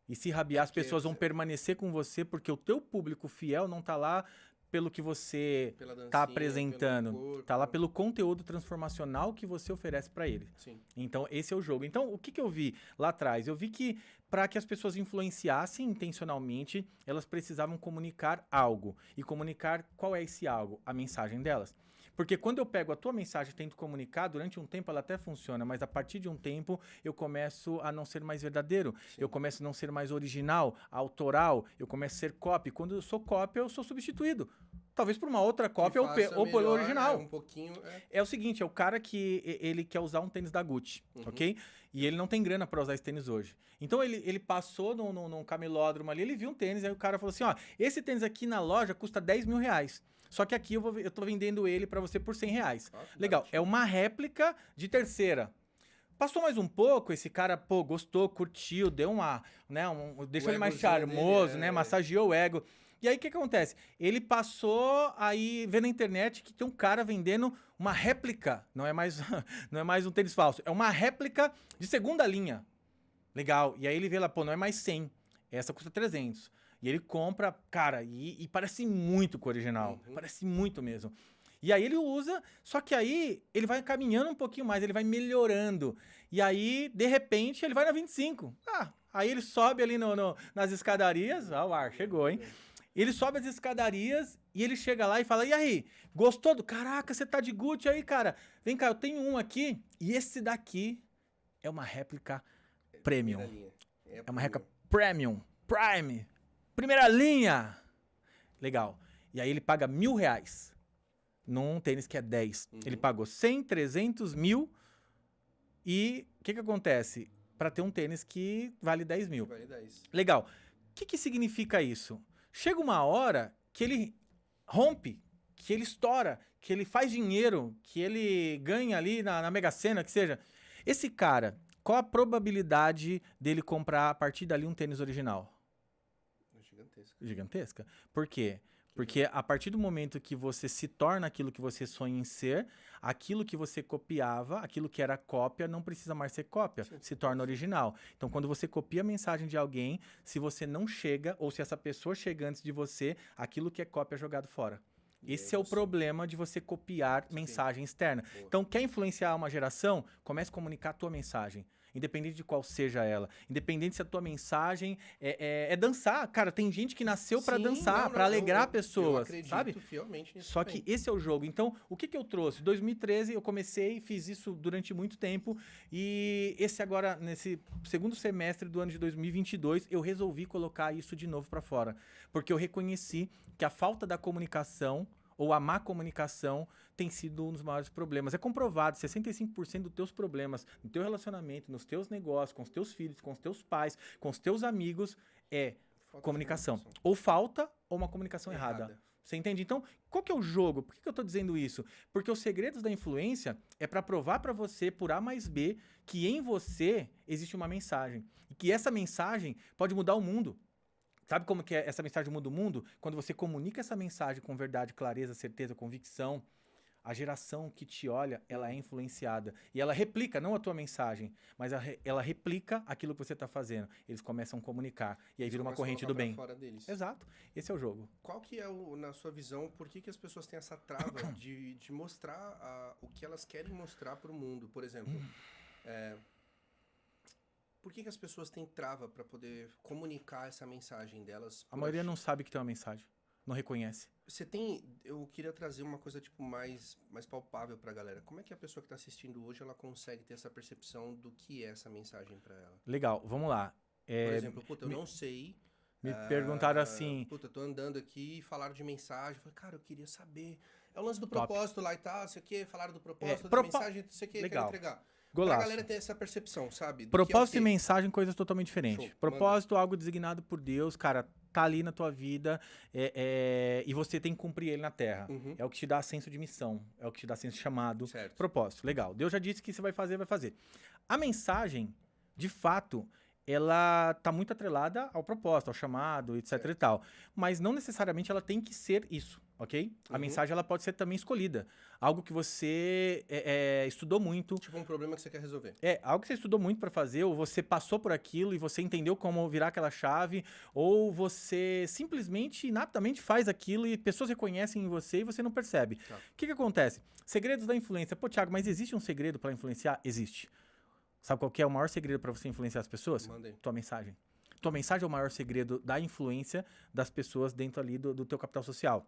E se rabiar, as pessoas vão permanecer com você porque o teu público fiel não tá lá pelo que você tá apresentando. Tá lá pelo conteúdo transformacional que você oferece para ele. Sim. Então, esse é o jogo. Então, o que eu vi lá atrás? Eu vi que para que as pessoas influenciassem intencionalmente, elas precisavam comunicar algo. E comunicar qual é esse algo? A mensagem delas. Porque quando eu pego a tua mensagem e tento comunicar, durante um tempo ela até funciona, mas a partir de um tempo eu começo a não ser mais verdadeiro. Sim. Eu começo a não ser mais original, autoral, eu começo a ser copy. Quando eu sou copy, eu sou substituído. talvez por uma outra Que cópia ou, faça ou pelo melhor, original. um pouquinho. É o seguinte, é o cara que ele quer usar um tênis da Gucci, ok? E ele não tem grana pra usar esse tênis hoje. Então ele passou num camelódromo ali, ele viu um tênis, aí o cara falou assim, ó, esse tênis aqui na loja custa 10 mil reais. Só que aqui eu tô vendendo ele pra você por 100 reais. Legal, baratinho. é uma réplica de terceira. Passou mais um pouco, esse cara, pô, gostou, curtiu, deu uma, né, deixou ele mais egozinho charmoso, dele, né, massageou o ego. E aí, o que acontece? Ele passou aí, vendo na internet que tem um cara vendendo uma réplica, não é mais, não é mais um tênis falso, é uma réplica de segunda linha. Legal, e aí ele vê lá, pô, não é mais 100, essa custa 300. E ele compra, cara, e parece muito com o original, parece muito mesmo. E aí ele usa, só que aí ele vai caminhando um pouquinho mais, ele vai melhorando. E aí, de repente, ele vai na 25. Aí ele sobe ali nas escadarias. O ar chegou, hein? Ele sobe as escadarias e ele chega lá e fala, e aí, gostou do... Caraca, você tá de Gucci aí, cara? Vem cá, eu tenho um aqui. E esse daqui é uma réplica premium. É uma réplica premium. Prime. Primeira linha. Legal. E aí ele paga R$1.000 num tênis que é 10. Ele pagou 100, 300, 1.000. E o que acontece? Para ter um tênis que vale 10 mil. Vale 10. Legal. O que significa isso? Chega uma hora que ele rompe, que ele estoura, que ele faz dinheiro, que ele ganha ali na Mega Sena, que seja. Esse cara, qual a probabilidade dele comprar a partir dali um tênis original? Gigantesca. Gigantesca. Por quê? Porque a partir do momento que você se torna aquilo que você sonha em ser, aquilo que você copiava, aquilo que era cópia, não precisa mais ser cópia, se torna original. Então, quando você copia a mensagem de alguém, se você não chega, ou se essa pessoa chega antes de você, aquilo que é cópia é jogado fora. Esse é o problema de você copiar mensagem externa. Então, quer influenciar uma geração? Comece a comunicar a tua mensagem. Independente de qual seja ela. Independente se a tua mensagem é dançar. Cara, tem gente que nasceu pra dançar, pra alegrar pessoas, eu acredito sabe? fielmente nisso. Só que esse é o jogo. Então, o que eu trouxe? Em 2013, eu comecei, fiz isso durante muito tempo. E esse agora, nesse segundo semestre do ano de 2022, eu resolvi colocar isso de novo pra fora. Porque eu reconheci que a falta da comunicação ou a má comunicação tem sido um dos maiores problemas. É comprovado, 65% dos teus problemas no teu relacionamento, nos teus negócios, com os teus filhos, com os teus pais, com os teus amigos, é comunicação. Ou falta ou uma comunicação errada. Você entende? Então, qual que é o jogo? Por que eu tô dizendo isso? Porque os segredos da influência é para provar para você, por A mais B, que em você existe uma mensagem. E que essa mensagem pode mudar o mundo. Sabe como que essa mensagem muda o mundo? Quando você comunica essa mensagem com verdade, clareza, certeza, convicção, a geração que te olha, ela é influenciada. E ela replica, não a tua mensagem, mas ela replica aquilo que você está fazendo. Eles começam a comunicar. E aí vira uma corrente do bem. Fora deles. Exato. Esse é o jogo. Qual que é, na sua visão, por que as pessoas têm essa trava de mostrar o que elas querem mostrar para o mundo? Por exemplo, por que as pessoas têm trava para poder comunicar essa mensagem delas? A maioria não sabe que tem uma mensagem. Não reconhece. Eu queria trazer uma coisa tipo mais palpável pra galera. Como é que a pessoa que tá assistindo hoje, ela consegue ter essa percepção do que é essa mensagem pra ela? Legal, vamos lá. Por exemplo, eu não sei. Me perguntaram assim... Eu tô andando aqui e falaram de mensagem. Eu falei, cara, eu queria saber. É o lance do propósito lá e tal, sei o que, falaram do propósito, da mensagem, sei o que, quero entregar. Golaço. Pra galera ter essa percepção, sabe? Propósito e mensagem, coisas totalmente diferentes. Show, propósito, algo designado por Deus, cara, tá ali na tua vida e você tem que cumprir ele na terra. É o que te dá senso de missão, é o que te dá senso de chamado. Certo. Propósito, legal. Deus já disse que você vai fazer, vai fazer. A mensagem, de fato, ela tá muito atrelada ao propósito, ao chamado, etc e tal. Mas não necessariamente ela tem que ser isso, ok? A mensagem, ela pode ser também escolhida. Algo que você estudou muito. Tipo um problema que você quer resolver. Algo que você estudou muito pra fazer, ou você passou por aquilo e você entendeu como virar aquela chave, ou você simplesmente, inaptamente faz aquilo e pessoas reconhecem em você e você não percebe. Tá. O que acontece? Segredos da influência. Pô, Thiago, mas existe um segredo pra influenciar? Existe. Sabe qual que é o maior segredo pra você influenciar as pessoas? Manda aí. Tua mensagem. Tua mensagem é o maior segredo da influência das pessoas dentro ali do teu capital social.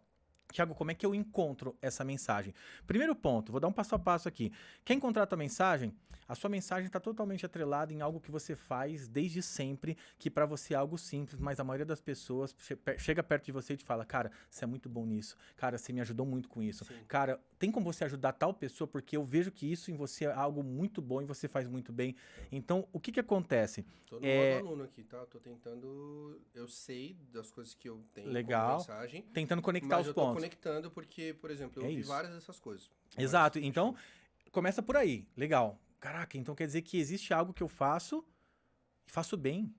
Tiago, como é que eu encontro essa mensagem? Primeiro ponto, vou dar um passo a passo aqui. Quer encontrar a tua mensagem? A sua mensagem está totalmente atrelada em algo que você faz desde sempre, que para você é algo simples, mas a maioria das pessoas chega perto de você e te fala, cara, você é muito bom nisso. Cara, você me ajudou muito com isso. Sim. Cara, tem como você ajudar tal pessoa, porque eu vejo que isso em você é algo muito bom e você faz muito bem. Então, o que acontece? Tô no modo aluno aqui, tá? Tô tentando... Eu sei das coisas que eu tenho Legal. como mensagem. Tentando conectar os Mas eu tô pontos. conectando porque, por exemplo, eu É ouvi isso. várias dessas coisas. Exato. Mas, Então, começa por aí. Legal. Caraca, então quer dizer que existe algo que eu faço e faço bem.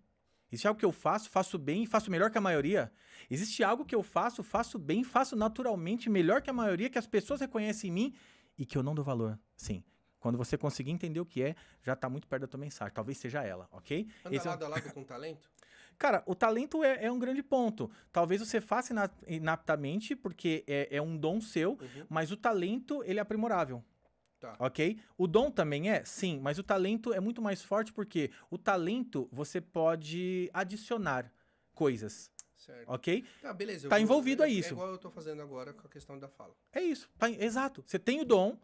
Existe algo que eu faço bem e faço melhor que a maioria. Existe algo que eu faço bem, faço naturalmente melhor que a maioria, que as pessoas reconhecem em mim e que eu não dou valor. Sim. Quando você conseguir entender o que é, já tá muito perto da tua mensagem. Talvez seja ela, ok? anda lado a lado com talento? Cara, o talento é um grande ponto. Talvez você faça inaptamente, porque é um dom seu, mas o talento, ele é aprimorável. Tá. Ok? O dom também é? Sim, mas o talento é muito mais forte porque o talento você pode adicionar coisas. Certo. Ok? Tá, beleza. Tá envolvido a isso. É igual eu tô fazendo agora com a questão da fala. É isso. Exato. Você tem o dom,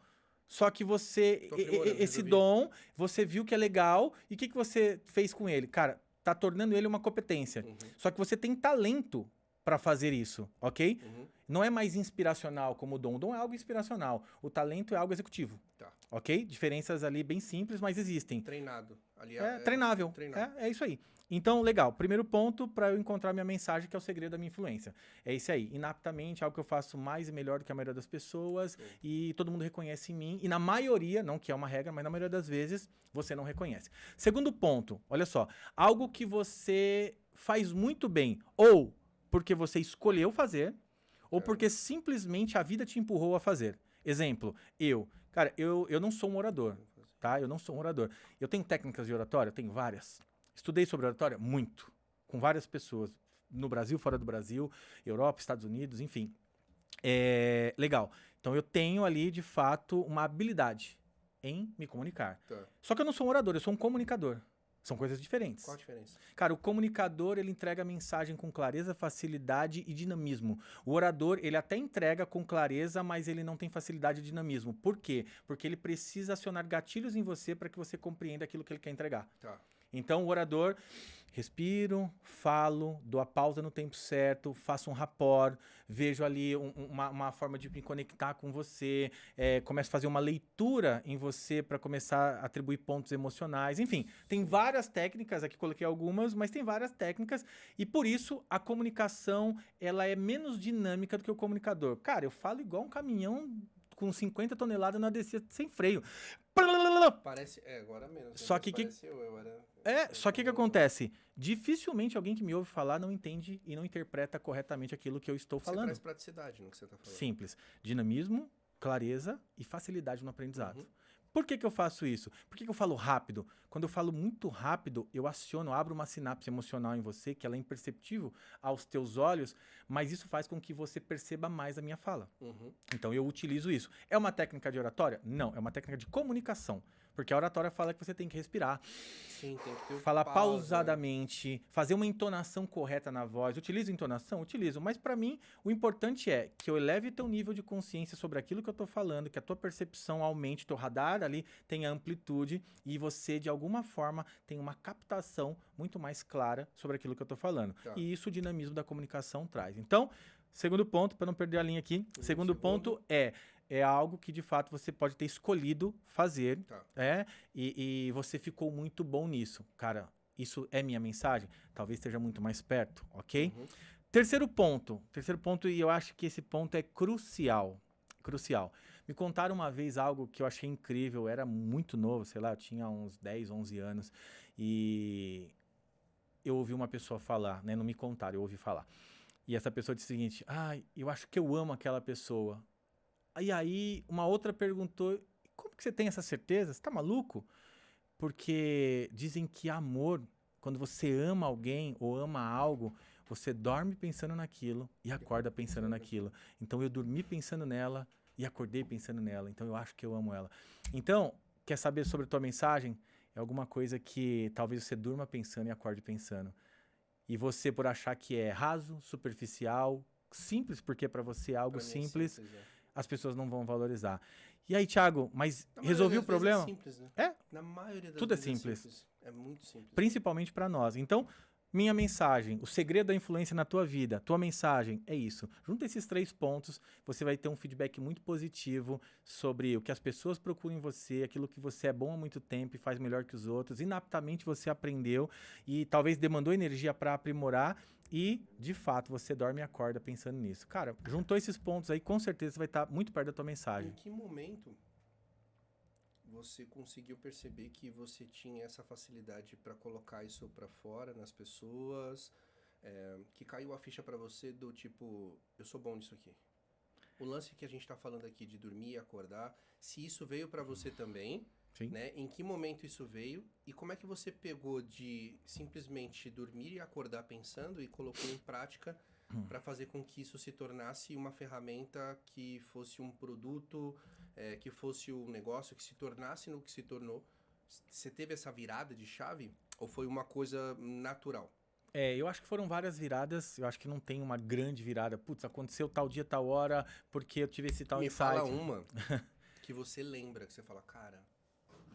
só que você... Tô aprimorando, Esse resolvi. dom, você viu que é legal, e o que você fez com ele? Cara, tá tornando ele uma competência. Só que você tem talento para fazer isso, ok? Não é mais inspiracional como o dom. O dom é algo inspiracional. O talento é algo executivo. Tá. Ok? Diferenças ali bem simples, mas existem. Treinado. Ali Treinável. Treinado. É isso aí. Então, legal. Primeiro ponto para eu encontrar minha mensagem, que é o segredo da minha influência. É esse aí. Inaptamente, algo que eu faço mais e melhor do que a maioria das pessoas. E todo mundo reconhece em mim. E na maioria, não que é uma regra, mas na maioria das vezes, você não reconhece. Segundo ponto, olha só. Algo que você faz muito bem. Ou porque você escolheu fazer, ou porque simplesmente a vida te empurrou a fazer. Exemplo, Cara, eu não sou um orador, tá? Eu não sou um orador. Eu tenho técnicas de oratória? Tenho várias. Estudei sobre oratória? Muito. Com várias pessoas. No Brasil, fora do Brasil, Europa, Estados Unidos, enfim. Legal. Então eu tenho ali, de fato, uma habilidade em me comunicar. Tá. Só que eu não sou um orador, eu sou um comunicador. São coisas diferentes. Qual a diferença? Cara, o comunicador, ele entrega a mensagem com clareza, facilidade e dinamismo. O orador, ele até entrega com clareza, mas ele não tem facilidade e dinamismo. Por quê? Porque ele precisa acionar gatilhos em você para que você compreenda aquilo que ele quer entregar. Tá. Então, o orador, respiro, falo, dou a pausa no tempo certo, faço um rapport, vejo ali uma forma de me conectar com você, começo a fazer uma leitura em você para começar a atribuir pontos emocionais. Enfim, tem várias técnicas, aqui coloquei algumas, mas tem várias técnicas e por isso a comunicação ela é menos dinâmica do que o comunicador. Cara, eu falo igual um caminhão com 50 toneladas na descida sem freio. Parece... agora menos. Só que só que o que acontece? Dificilmente alguém que me ouve falar não entende e não interpreta corretamente aquilo que eu estou falando. Você traz praticidade no que você está falando. Simples. Dinamismo, clareza e facilidade no aprendizado. Por que eu faço isso? Por que eu falo rápido? Quando eu falo muito rápido, eu abro uma sinapse emocional em você, que ela é imperceptível aos teus olhos, mas isso faz com que você perceba mais a minha fala. Então eu utilizo isso. É uma técnica de oratória? Não, é uma técnica de comunicação. Porque a oratória fala que você tem que respirar. Sim, tem que ter falar pausa, pausadamente, fazer uma entonação correta na voz. Utilizo entonação? Utilizo. Mas pra mim, o importante é que eu eleve teu nível de consciência sobre aquilo que eu tô falando, que a tua percepção aumente, teu radar ali tenha amplitude e você, de alguma forma, tenha uma captação muito mais clara sobre aquilo que eu tô falando. Tá. E isso o dinamismo da comunicação traz. Então, segundo ponto, para não perder a linha aqui, segundo ponto é algo que de fato você pode ter escolhido fazer, Tá. e você ficou muito bom nisso. Cara, isso é minha mensagem? Talvez esteja muito mais perto, ok? Terceiro ponto, e eu acho que esse ponto é crucial. Me contaram uma vez algo que eu achei incrível, eu era muito novo, sei lá, eu tinha uns 10, 11 anos, e eu ouvi uma pessoa falar, né? Não me contaram, eu ouvi falar. E essa pessoa disse o seguinte: eu acho que eu amo aquela pessoa. E aí, uma outra perguntou: como que você tem essa certeza? Você tá maluco? Porque dizem que amor, quando você ama alguém ou ama algo, você dorme pensando naquilo e acorda pensando naquilo. Então, eu dormi pensando nela e acordei pensando nela. Então, eu acho que eu amo ela. Então, quer saber sobre a tua mensagem? É alguma coisa que talvez você durma pensando e acorde pensando. E você, por achar que é raso, superficial, simples, porque para você é algo Pra mim é simples, simples, as pessoas não vão valorizar. E aí, Thiago, mas Na resolvi maioria o das vezes problema? É simples, né? É, Na maioria das tudo é vezes simples. É muito simples. Principalmente para nós. Então, minha mensagem, o segredo da influência na tua vida, tua mensagem é isso. Junta esses 3 pontos, você vai ter um feedback muito positivo sobre o que as pessoas procuram em você, aquilo que você é bom há muito tempo e faz melhor que os outros. Inaptamente você aprendeu e talvez demandou energia para aprimorar e, de fato, você dorme e acorda pensando nisso. Cara, juntou esses pontos aí, com certeza você vai estar muito perto da tua mensagem. Em que momento você conseguiu perceber que você tinha essa facilidade para colocar isso para fora nas pessoas, que caiu a ficha para você do tipo, eu sou bom nisso aqui? O lance que a gente tá falando aqui de dormir e acordar, se isso veio para você também, Sim. né? Em que momento isso veio e como é que você pegou de simplesmente dormir e acordar pensando e colocou em prática para fazer com que isso se tornasse uma ferramenta que fosse um produto, que fosse um negócio que se tornasse no que se tornou? Você teve essa virada de chave ou foi uma coisa natural? Eu acho que foram várias viradas, eu acho que não tem uma grande virada. Putz, aconteceu tal dia, tal hora, porque eu tive esse tal Me insight. fala uma que você lembra, que você fala, cara,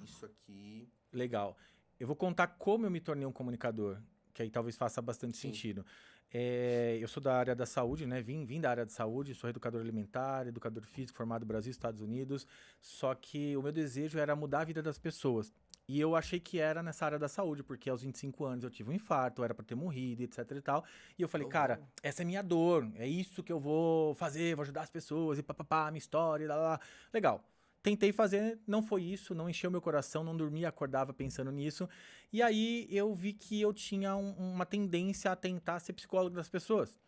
isso aqui... Legal. Eu vou contar como eu me tornei um comunicador, que aí talvez faça bastante Sim. sentido. Eu sou da área da saúde, né? Vim da área de saúde, sou educador alimentar, educador físico, formado no Brasil e Estados Unidos. Só que o meu desejo era mudar a vida das pessoas. E eu achei que era nessa área da saúde, porque aos 25 anos eu tive um infarto, era pra ter morrido, etc e tal. E eu falei, cara, essa é minha dor, é isso que eu vou fazer, vou ajudar as pessoas, e papapá, minha história, lá, lá. Legal. Tentei fazer, não foi isso, não encheu meu coração, não dormia, acordava pensando nisso. E aí eu vi que eu tinha uma tendência a tentar ser psicólogo das pessoas.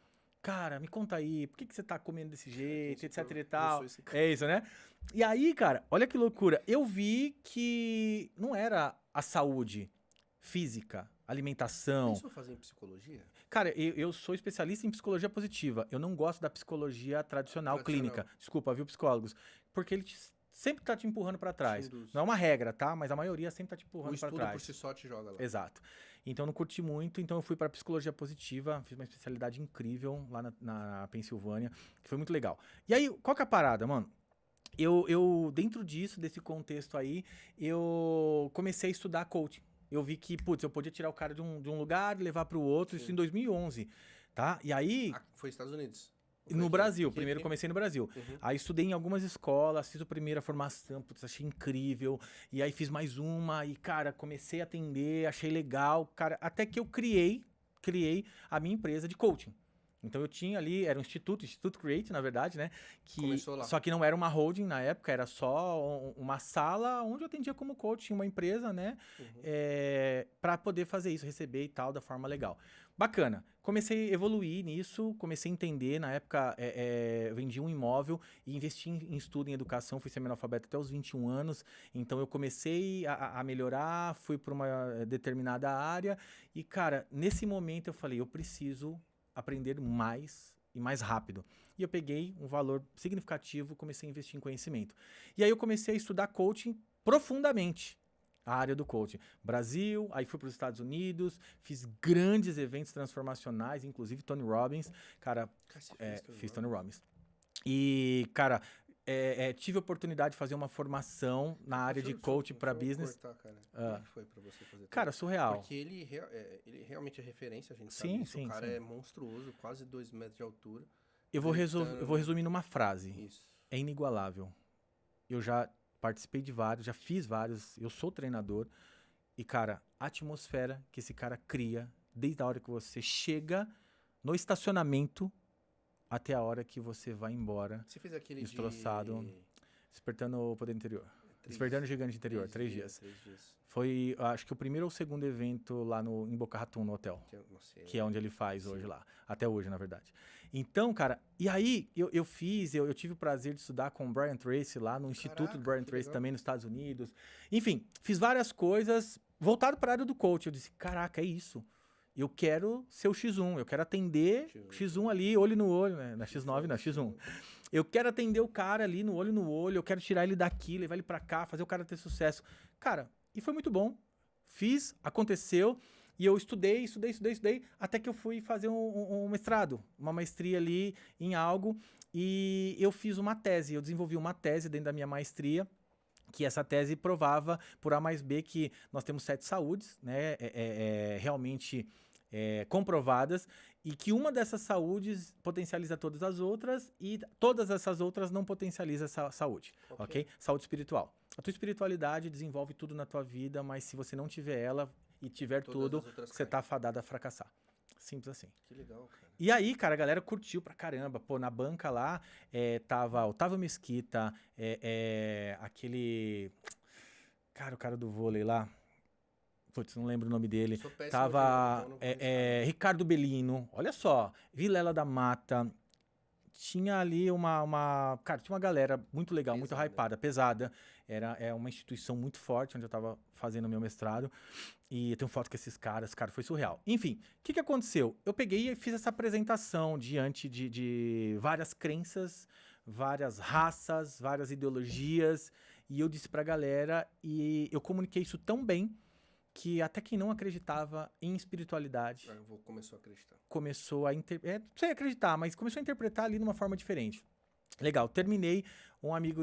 Cara, me conta aí, por que você tá comendo desse jeito, etc e tal. É isso, né? E aí, cara, olha que loucura. Eu vi que não era a saúde física, alimentação. Pensou fazer em psicologia? Cara, eu sou especialista em psicologia positiva. Eu não gosto da psicologia tradicional. Clínica. Desculpa, viu, psicólogos? Porque ele sempre tá te empurrando pra trás. Não é uma regra, tá? Mas a maioria sempre tá te empurrando pra trás. O estudo por si só te joga lá. Exato. Então eu não curti muito, então eu fui pra psicologia positiva, fiz uma especialidade incrível lá na Pensilvânia, que foi muito legal. E aí, qual que é a parada, mano? Eu dentro disso, desse contexto aí, eu comecei a estudar coaching. Eu vi que, putz, eu podia tirar o cara de um lugar e levar pro outro, isso em 2011, tá? E aí... Foi Estados Unidos? No Brasil, primeiro comecei no Brasil. Aí estudei em algumas escolas, fiz a primeira formação, putz, achei incrível. E aí fiz mais uma e, cara, comecei a atender, achei legal, cara, até que eu criei a minha empresa de coaching. Então eu tinha ali, era um Instituto Create, na verdade, né? Começou lá. Só que não era uma holding na época, era só uma sala onde eu atendia como coaching, uma empresa, né? Pra poder fazer isso, receber e tal, da forma legal. Bacana. Comecei a evoluir nisso, comecei a entender. Na época, eu vendi um imóvel e investi em estudo em educação. Fui semi-analfabeto até os 21 anos. Então, eu comecei a melhorar, fui para uma determinada área. E, cara, nesse momento eu falei, eu preciso aprender mais e mais rápido. E eu peguei um valor significativo, comecei a investir em conhecimento. E aí eu comecei a estudar coaching profundamente. A área do coaching. Brasil, aí fui para os Estados Unidos, fiz grandes eventos transformacionais, inclusive Tony Robbins. Cara, fiz Tony Robbins. E, cara, tive a oportunidade de fazer uma formação na área de coaching para business. Como é que foi para você fazer? Cara, surreal. Porque ele realmente é referência, a gente sabe isso. O cara é monstruoso, quase 2 metros de altura. Eu vou resumir numa frase. Isso. É inigualável. Eu já participei de vários, já fiz vários, eu sou treinador. E, cara, a atmosfera que esse cara cria, desde a hora que você chega no estacionamento até a hora que você vai embora. Você fez aquele destroçado, despertando o poder interior. Despertando o gigante interior, 3 dias. 3 dias. Foi, acho que o primeiro ou segundo evento lá em Boca Raton, no hotel. Que é onde ele faz hoje lá. Até hoje, na verdade. Então, cara, e aí eu tive o prazer de estudar com o Brian Tracy lá no Instituto do Brian Tracy, também nos Estados Unidos. Enfim, fiz várias coisas voltado para a área do coach. Eu disse, caraca, é isso. Eu quero ser o X1, eu quero atender X1 ali, olho no olho, né? Na X9, na X1. Eu quero atender o cara ali no olho, eu quero tirar ele daqui, levar ele pra cá, fazer o cara ter sucesso. Cara, e foi muito bom. Fiz, aconteceu. E eu estudei, até que eu fui fazer um mestrado, uma maestria ali em algo, e eu fiz uma tese, eu desenvolvi uma tese dentro da minha maestria, que essa tese provava por A mais B que nós temos 7 saúdes, né, realmente comprovadas, e que uma dessas saúdes potencializa todas as outras e todas essas outras não potencializam essa saúde, ok? Saúde espiritual. A tua espiritualidade desenvolve tudo na tua vida, mas se você não tiver ela e tiver tudo, você tá fadado a fracassar. Simples assim. Que legal, cara. E aí, cara, a galera curtiu pra caramba. Pô, na banca lá, tava Otávio Mesquita, aquele... Cara, o cara do vôlei lá. Putz, não lembro o nome dele. Tava Ricardo Bellino. Olha só. Vilela da Mata. Tinha ali Cara, tinha uma galera muito legal, muito hypada, pesada. É uma instituição muito forte, onde eu tava fazendo meu mestrado. E eu tenho foto com esses caras, cara, foi surreal. Enfim, o que aconteceu? Eu peguei e fiz essa apresentação diante de várias crenças, várias raças, várias ideologias. E eu disse pra galera, e eu comuniquei isso tão bem, que até quem não acreditava em espiritualidade... começou a acreditar. Começou a... não sei acreditar, mas começou a interpretar ali de uma forma diferente. Legal, terminei. Um amigo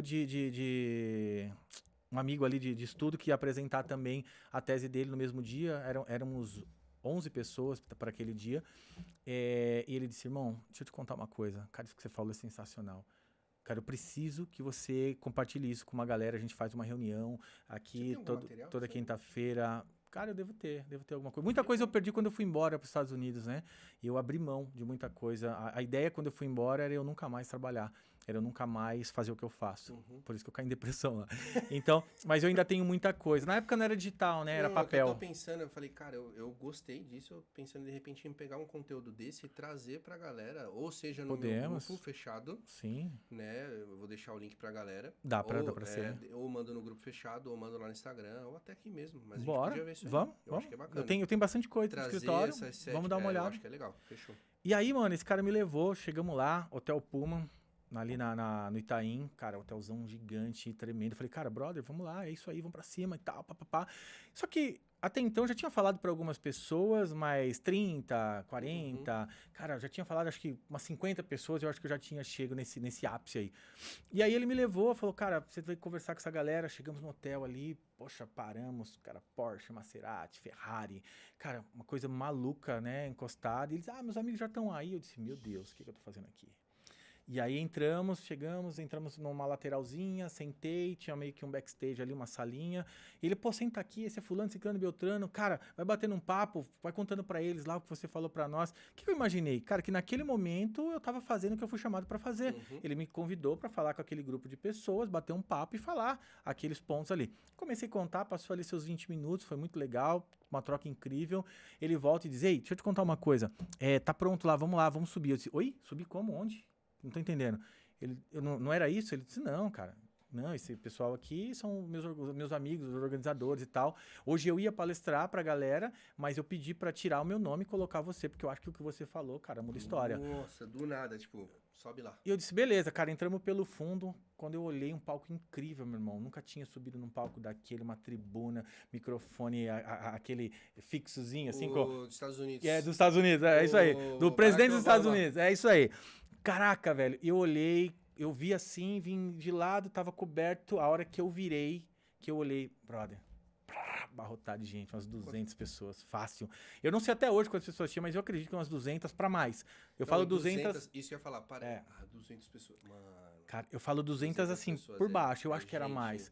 um amigo ali de estudo que ia apresentar também a tese dele no mesmo dia. Éramos 11 pessoas para aquele dia. E ele disse, irmão, deixa eu te contar uma coisa. Cara, isso que você falou é sensacional. Cara, eu preciso que você compartilhe isso com uma galera. A gente faz uma reunião aqui toda quinta-feira. Cara, eu devo ter alguma coisa. Muita coisa eu perdi quando eu fui embora para os Estados Unidos, né? E eu abri mão de muita coisa. A ideia quando eu fui embora era eu nunca mais trabalhar. Era eu nunca mais fazer o que eu faço. Por isso que eu caí em depressão lá. Então, mas eu ainda tenho muita coisa. Na época não era digital, né? Era papel. Eu tô pensando, eu falei, cara, eu gostei disso. Eu pensando de repente em pegar um conteúdo desse e trazer pra galera. Ou seja, no meu grupo fechado. Sim. Né? Eu vou deixar o link pra galera. Dá pra ser. Ou mando no grupo fechado, ou mando lá no Instagram, ou até aqui mesmo. Mas bora. A gente podia ver isso aí. Vamos. Eu acho que é bacana. Eu tenho bastante coisa no escritório. Vamos dar uma olhada. Eu acho que é legal. Fechou. E aí, mano, esse cara me levou. Chegamos lá, Hotel Pullman. Ali no Itaim, cara, hotelzão gigante, tremendo. Eu falei, cara, brother, vamos lá, é isso aí, vamos pra cima e tal, papapá. Só que até então eu já tinha falado pra algumas pessoas, mas 30, 40, cara, eu já tinha falado acho que umas 50 pessoas, eu acho que eu já tinha chego nesse ápice aí. E aí ele me levou, falou, cara, você vai conversar com essa galera, chegamos no hotel ali, poxa, paramos, cara, Porsche, Maserati, Ferrari, cara, uma coisa maluca, né, encostada. E eles, meus amigos já estão aí. Eu disse, meu Deus, o que eu tô fazendo aqui? E aí entramos numa lateralzinha, sentei, tinha meio que um backstage ali, uma salinha. E ele, pô, senta aqui, esse é fulano, ciclano, beltrano. Cara, vai batendo um papo, vai contando pra eles lá o que você falou pra nós. O que eu imaginei? Cara, que naquele momento eu tava fazendo o que eu fui chamado pra fazer. Ele me convidou pra falar com aquele grupo de pessoas, bater um papo e falar aqueles pontos ali. Comecei a contar, passou ali seus 20 minutos, foi muito legal, uma troca incrível. Ele volta e diz, ei, deixa eu te contar uma coisa. Tá pronto lá, vamos subir. Eu disse, oi? Subir como? Onde? Não tô entendendo. Não era isso? Ele disse, não, cara. Não, esse pessoal aqui são meus amigos, os organizadores e tal. Hoje eu ia palestrar pra galera, mas eu pedi pra tirar o meu nome e colocar você, porque eu acho que o que você falou, cara, muda história. Nossa, do nada, tipo, sobe lá. E eu disse, beleza, cara, entramos pelo fundo. Quando eu olhei, um palco incrível, meu irmão. Nunca tinha subido num palco daquele, uma tribuna, microfone, aquele fixozinho, assim. Dos Estados Unidos. Dos Estados Unidos, é isso aí. Do presidente dos Estados Unidos, é isso aí. Caraca, velho, eu olhei, eu vi assim, vim de lado, tava coberto. A hora que eu virei, que eu olhei, brother, abarrotado de gente, umas 200 pessoas, fácil. Eu não sei até hoje quantas pessoas tinha, mas eu acredito que umas 200 pra mais. Eu falo 200... Isso ia falar, 200 pessoas. Mano. Cara, eu falo 200 assim, por baixo, eu acho que era mais.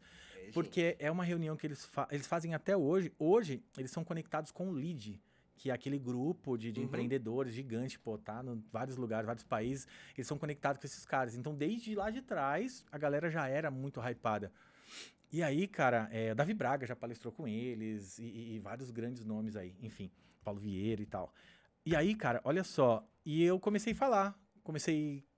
Porque é uma reunião que eles fazem até hoje. Hoje, eles são conectados com o LEAD, que é aquele grupo de empreendedores gigante, pô, tá? Em vários lugares, vários países, eles são conectados com esses caras. Então, desde lá de trás, a galera já era muito hypada. E aí, cara, o Davi Braga já palestrou com eles, e vários grandes nomes aí, enfim, Paulo Vieira e tal. E aí, cara, olha só, e eu comecei a falar,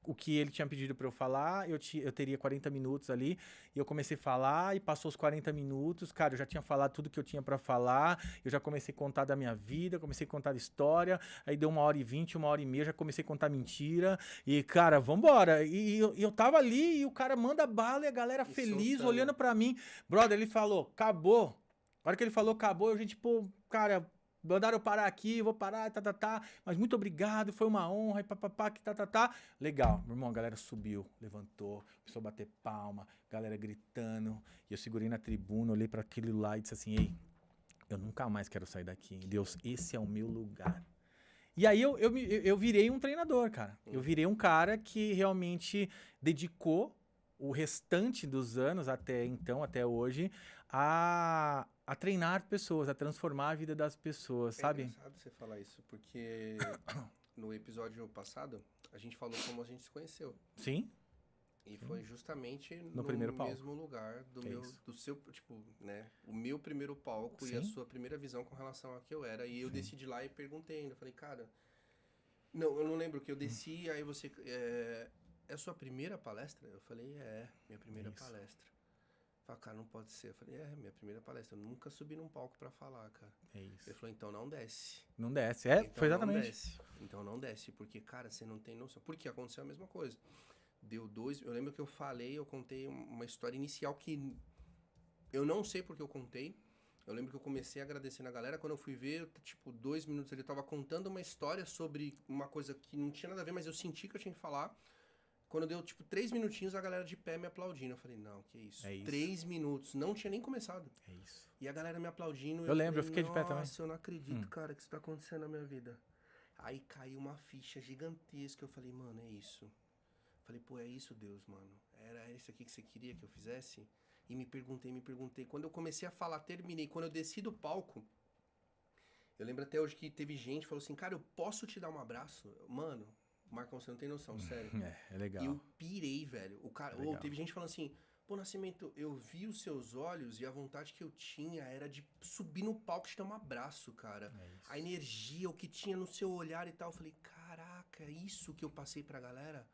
o que ele tinha pedido pra eu falar, eu teria 40 minutos ali, e eu comecei a falar, e passou os 40 minutos, cara, eu já tinha falado tudo que eu tinha pra falar, eu já comecei a contar da minha vida, comecei a contar da história, aí deu 1h20, 1h30, já comecei a contar mentira, e, cara, vambora. E eu tava ali, e o cara manda bala, e a galera feliz, soltando, olhando pra mim. Brother, ele falou, acabou. A hora que ele falou, acabou, a gente, pô, cara, mandaram eu parar aqui, eu vou parar, mas muito obrigado, foi uma honra, e papapá, que Legal, meu irmão, a galera subiu, levantou, começou a bater palma, galera gritando, e eu segurei na tribuna, olhei pra aquele lá e disse assim, ei, eu nunca mais quero sair daqui, Deus, esse é o meu lugar. E aí eu virei um treinador, cara. Eu virei um cara que realmente dedicou o restante dos anos até então, até hoje, a treinar pessoas, a transformar a vida das pessoas, sabe? É engraçado você falar isso, porque no episódio passado, a gente falou como a gente se conheceu. Sim. E foi justamente no primeiro palco. mesmo lugar do seu, tipo, né? O meu primeiro palco Sim. e a sua primeira visão com relação a que eu era. E eu desci de lá e perguntei ainda. Falei, cara, não, eu não lembro que eu desci, aí você... É a sua primeira palestra? Eu falei, minha primeira palestra. Falei, cara, não pode ser. Eu falei, minha primeira palestra. Eu nunca subi num palco pra falar, cara. É isso. Ele falou, então não desce. Não desce. Então foi exatamente. Não desce. Então não desce, porque, cara, você não tem noção. Porque aconteceu a mesma coisa. Eu lembro que eu contei uma história inicial que eu não sei porque eu contei. Eu lembro que eu comecei agradecendo a galera. Quando eu fui ver, tipo, 2 minutos ele tava contando uma história sobre uma coisa que não tinha nada a ver, mas eu senti que eu tinha que falar. Quando deu, tipo, 3 minutinhos, a galera de pé me aplaudindo. Eu falei, não, que isso? É isso. 3 minutos. Não tinha nem começado. É isso. E a galera me aplaudindo. Eu lembro, eu fiquei de pé também. Nossa, eu não acredito, cara, que isso tá acontecendo na minha vida. Aí caiu uma ficha gigantesca. Eu falei, mano, é isso. Falei, pô, é isso, Deus, mano. Era isso aqui que você queria que eu fizesse? E me perguntei. Quando eu comecei a falar, terminei. Quando eu desci do palco, eu lembro até hoje que teve gente que falou assim, cara, eu posso te dar um abraço? Mano, Marcão, você não tem noção, sério. É legal. E eu pirei, velho. O cara, teve gente falando assim, pô, Nascimento, eu vi os seus olhos e a vontade que eu tinha era de subir no palco e te dar um abraço, cara. A energia, o que tinha no seu olhar e tal. Eu falei, caraca, é isso que eu passei pra galera?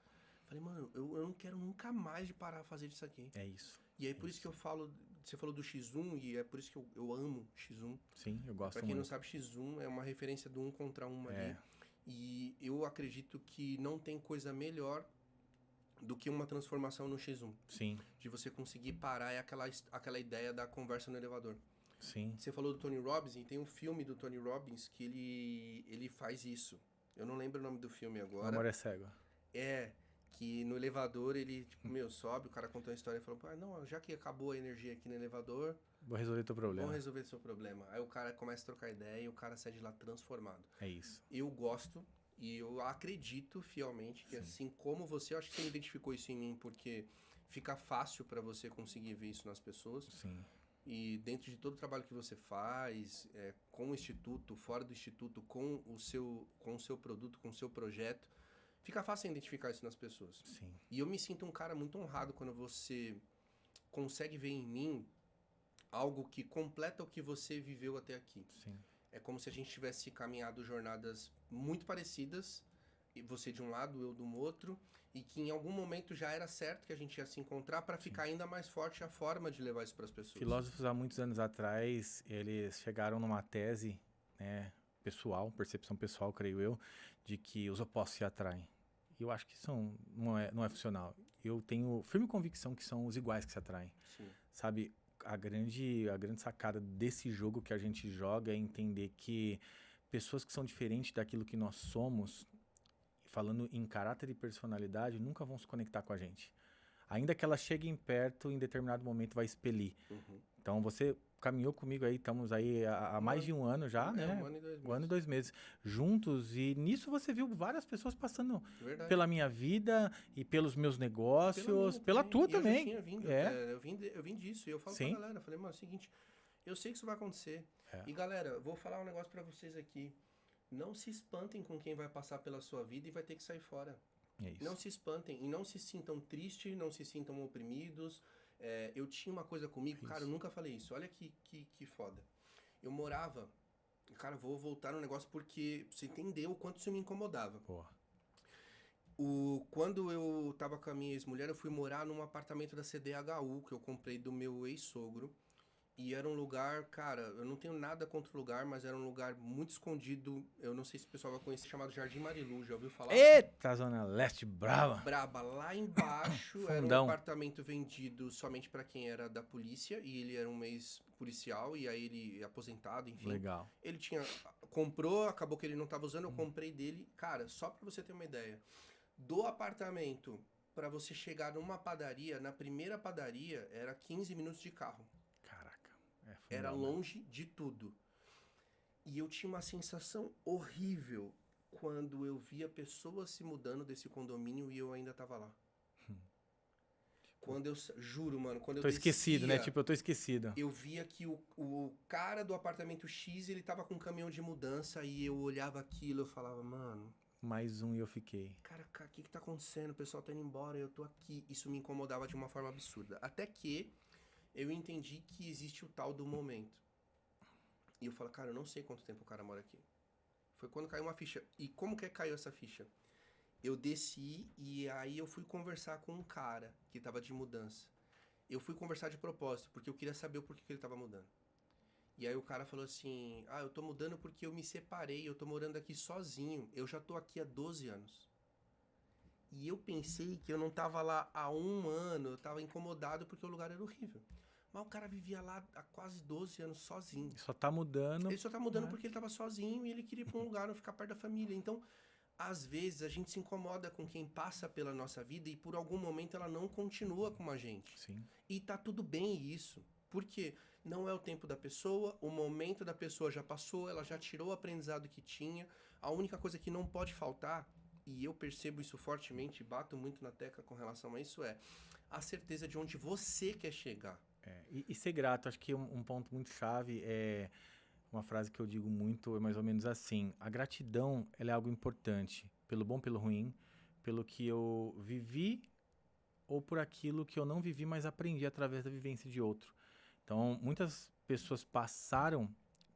Falei, mano, eu não quero nunca mais de parar a fazer isso aqui. É isso. E aí por isso que eu falo, você falou do X1 e é por isso que eu amo X1. Sim, eu gosto muito. Pra quem não sabe, X1 é uma referência do 1 contra 1 ali. E eu acredito que não tem coisa melhor do que uma transformação no X1. Sim. De você conseguir parar aquela ideia da conversa no elevador. Sim. Você falou do Tony Robbins, e tem um filme do Tony Robbins que ele faz isso. Eu não lembro o nome do filme agora. O Amor é Cego. Que no elevador ele, tipo, sobe, o cara contou a história e falou, não, já que acabou a energia aqui no elevador... Vou resolver teu problema. Vamos resolver seu problema. Aí o cara começa a trocar ideia e o cara sai de lá transformado. É isso. Eu gosto e eu acredito fielmente que assim como você, eu acho que você identificou isso em mim, porque fica fácil pra você conseguir ver isso nas pessoas. Sim. E dentro de todo o trabalho que você faz, com o Instituto, fora do Instituto, com o seu produto, com o seu projeto, fica fácil identificar isso nas pessoas. Sim. E eu me sinto um cara muito honrado quando você consegue ver em mim algo que completa o que você viveu até aqui. Sim. É como se a gente tivesse caminhado jornadas muito parecidas, e você de um lado, eu do outro, e que em algum momento já era certo que a gente ia se encontrar para ficar ainda mais forte a forma de levar isso para as pessoas. Filósofos há muitos anos atrás, eles chegaram numa tese, né, pessoal, percepção pessoal, creio eu, de que os opostos se atraem. E eu acho que isso não é funcional. Eu tenho firme convicção que são os iguais que se atraem. Sim. Sabe, a grande sacada desse jogo que a gente joga é entender que pessoas que são diferentes daquilo que nós somos, falando em caráter e personalidade, nunca vão se conectar com a gente. Ainda que elas cheguem perto, em determinado momento vai expelir. Uhum. Então você caminhou comigo aí, estamos aí há mais de um ano já, né? 1 ano e 2 meses. 1 ano e 2 meses juntos, e nisso você viu várias pessoas passando Verdade. pela minha vida e pelos meus negócios, pela minha tua também. também. Eu já tinha vindo, eu vim disso, e eu falo Sim. pra galera, falei, mano, é o seguinte, eu sei que isso vai acontecer. E galera, vou falar um negócio pra vocês aqui, não se espantem com quem vai passar pela sua vida e vai ter que sair fora. É isso. Não se espantem e não se sintam tristes, não se sintam oprimidos. Eu tinha uma coisa comigo, cara, eu nunca falei isso. Olha que foda. Eu morava... Cara, vou voltar no negócio porque você entendeu o quanto isso me incomodava. Porra. Quando eu tava com a minha ex-mulher, eu fui morar num apartamento da CDHU que eu comprei do meu ex-sogro. E era um lugar, cara, eu não tenho nada contra o lugar, mas era um lugar muito escondido. Eu não sei se o pessoal vai conhecer, chamado Jardim Marilu, já ouviu falar? Eita, Zona Leste brava. Braba, lá embaixo era um Fundão. apartamento vendido somente pra quem era da polícia, e ele era um ex-policial, e aí ele aposentado, enfim. Legal. Ele comprou, acabou que ele não tava usando, eu comprei dele. Cara, só pra você ter uma ideia, do apartamento pra você chegar numa padaria, na primeira padaria, era 15 minutos de carro. Caraca. Era fundão, né? longe de tudo. E eu tinha uma sensação horrível quando eu via pessoas se mudando desse condomínio e eu ainda tava lá. Quando eu, juro, mano, quando eu Tô esquecido, né? descia, Tipo, eu tô esquecido. eu via que o cara do apartamento X, ele tava com um caminhão de mudança e eu olhava aquilo, eu falava, mano, Mais um e eu fiquei. cara, o que tá acontecendo? O pessoal tá indo embora, eu tô aqui. Isso me incomodava de uma forma absurda. Até que eu entendi que existe o tal do momento. E eu falo, cara, eu não sei quanto tempo o cara mora aqui. Foi quando caiu uma ficha. E como que caiu essa ficha? Eu desci e aí eu fui conversar com um cara que tava de mudança. Eu fui conversar de propósito, porque eu queria saber o porquê que ele tava mudando. E aí o cara falou assim, eu tô mudando porque eu me separei, eu tô morando aqui sozinho. Eu já tô aqui há 12 anos. E eu pensei que eu não tava lá há 1 ano, eu tava incomodado porque o lugar era horrível. Mas o cara vivia lá há quase 12 anos sozinho. Só tá mudando. Ele só tá mudando né? porque ele tava sozinho e ele queria ir pra um lugar, não ficar perto da família. Então, às vezes, a gente se incomoda com quem passa pela nossa vida e por algum momento ela não continua com a gente. Sim. E tá tudo bem isso. Porque não é o tempo da pessoa, o momento da pessoa já passou, ela já tirou o aprendizado que tinha. A única coisa que não pode faltar, e eu percebo isso fortemente, bato muito na tecla com relação a isso, é a certeza de onde você quer chegar. E ser grato, acho que um ponto muito chave é uma frase que eu digo muito, é mais ou menos assim: a gratidão, ela é algo importante, pelo bom, pelo ruim, pelo que eu vivi ou por aquilo que eu não vivi, mas aprendi através da vivência de outro. Então, muitas pessoas passaram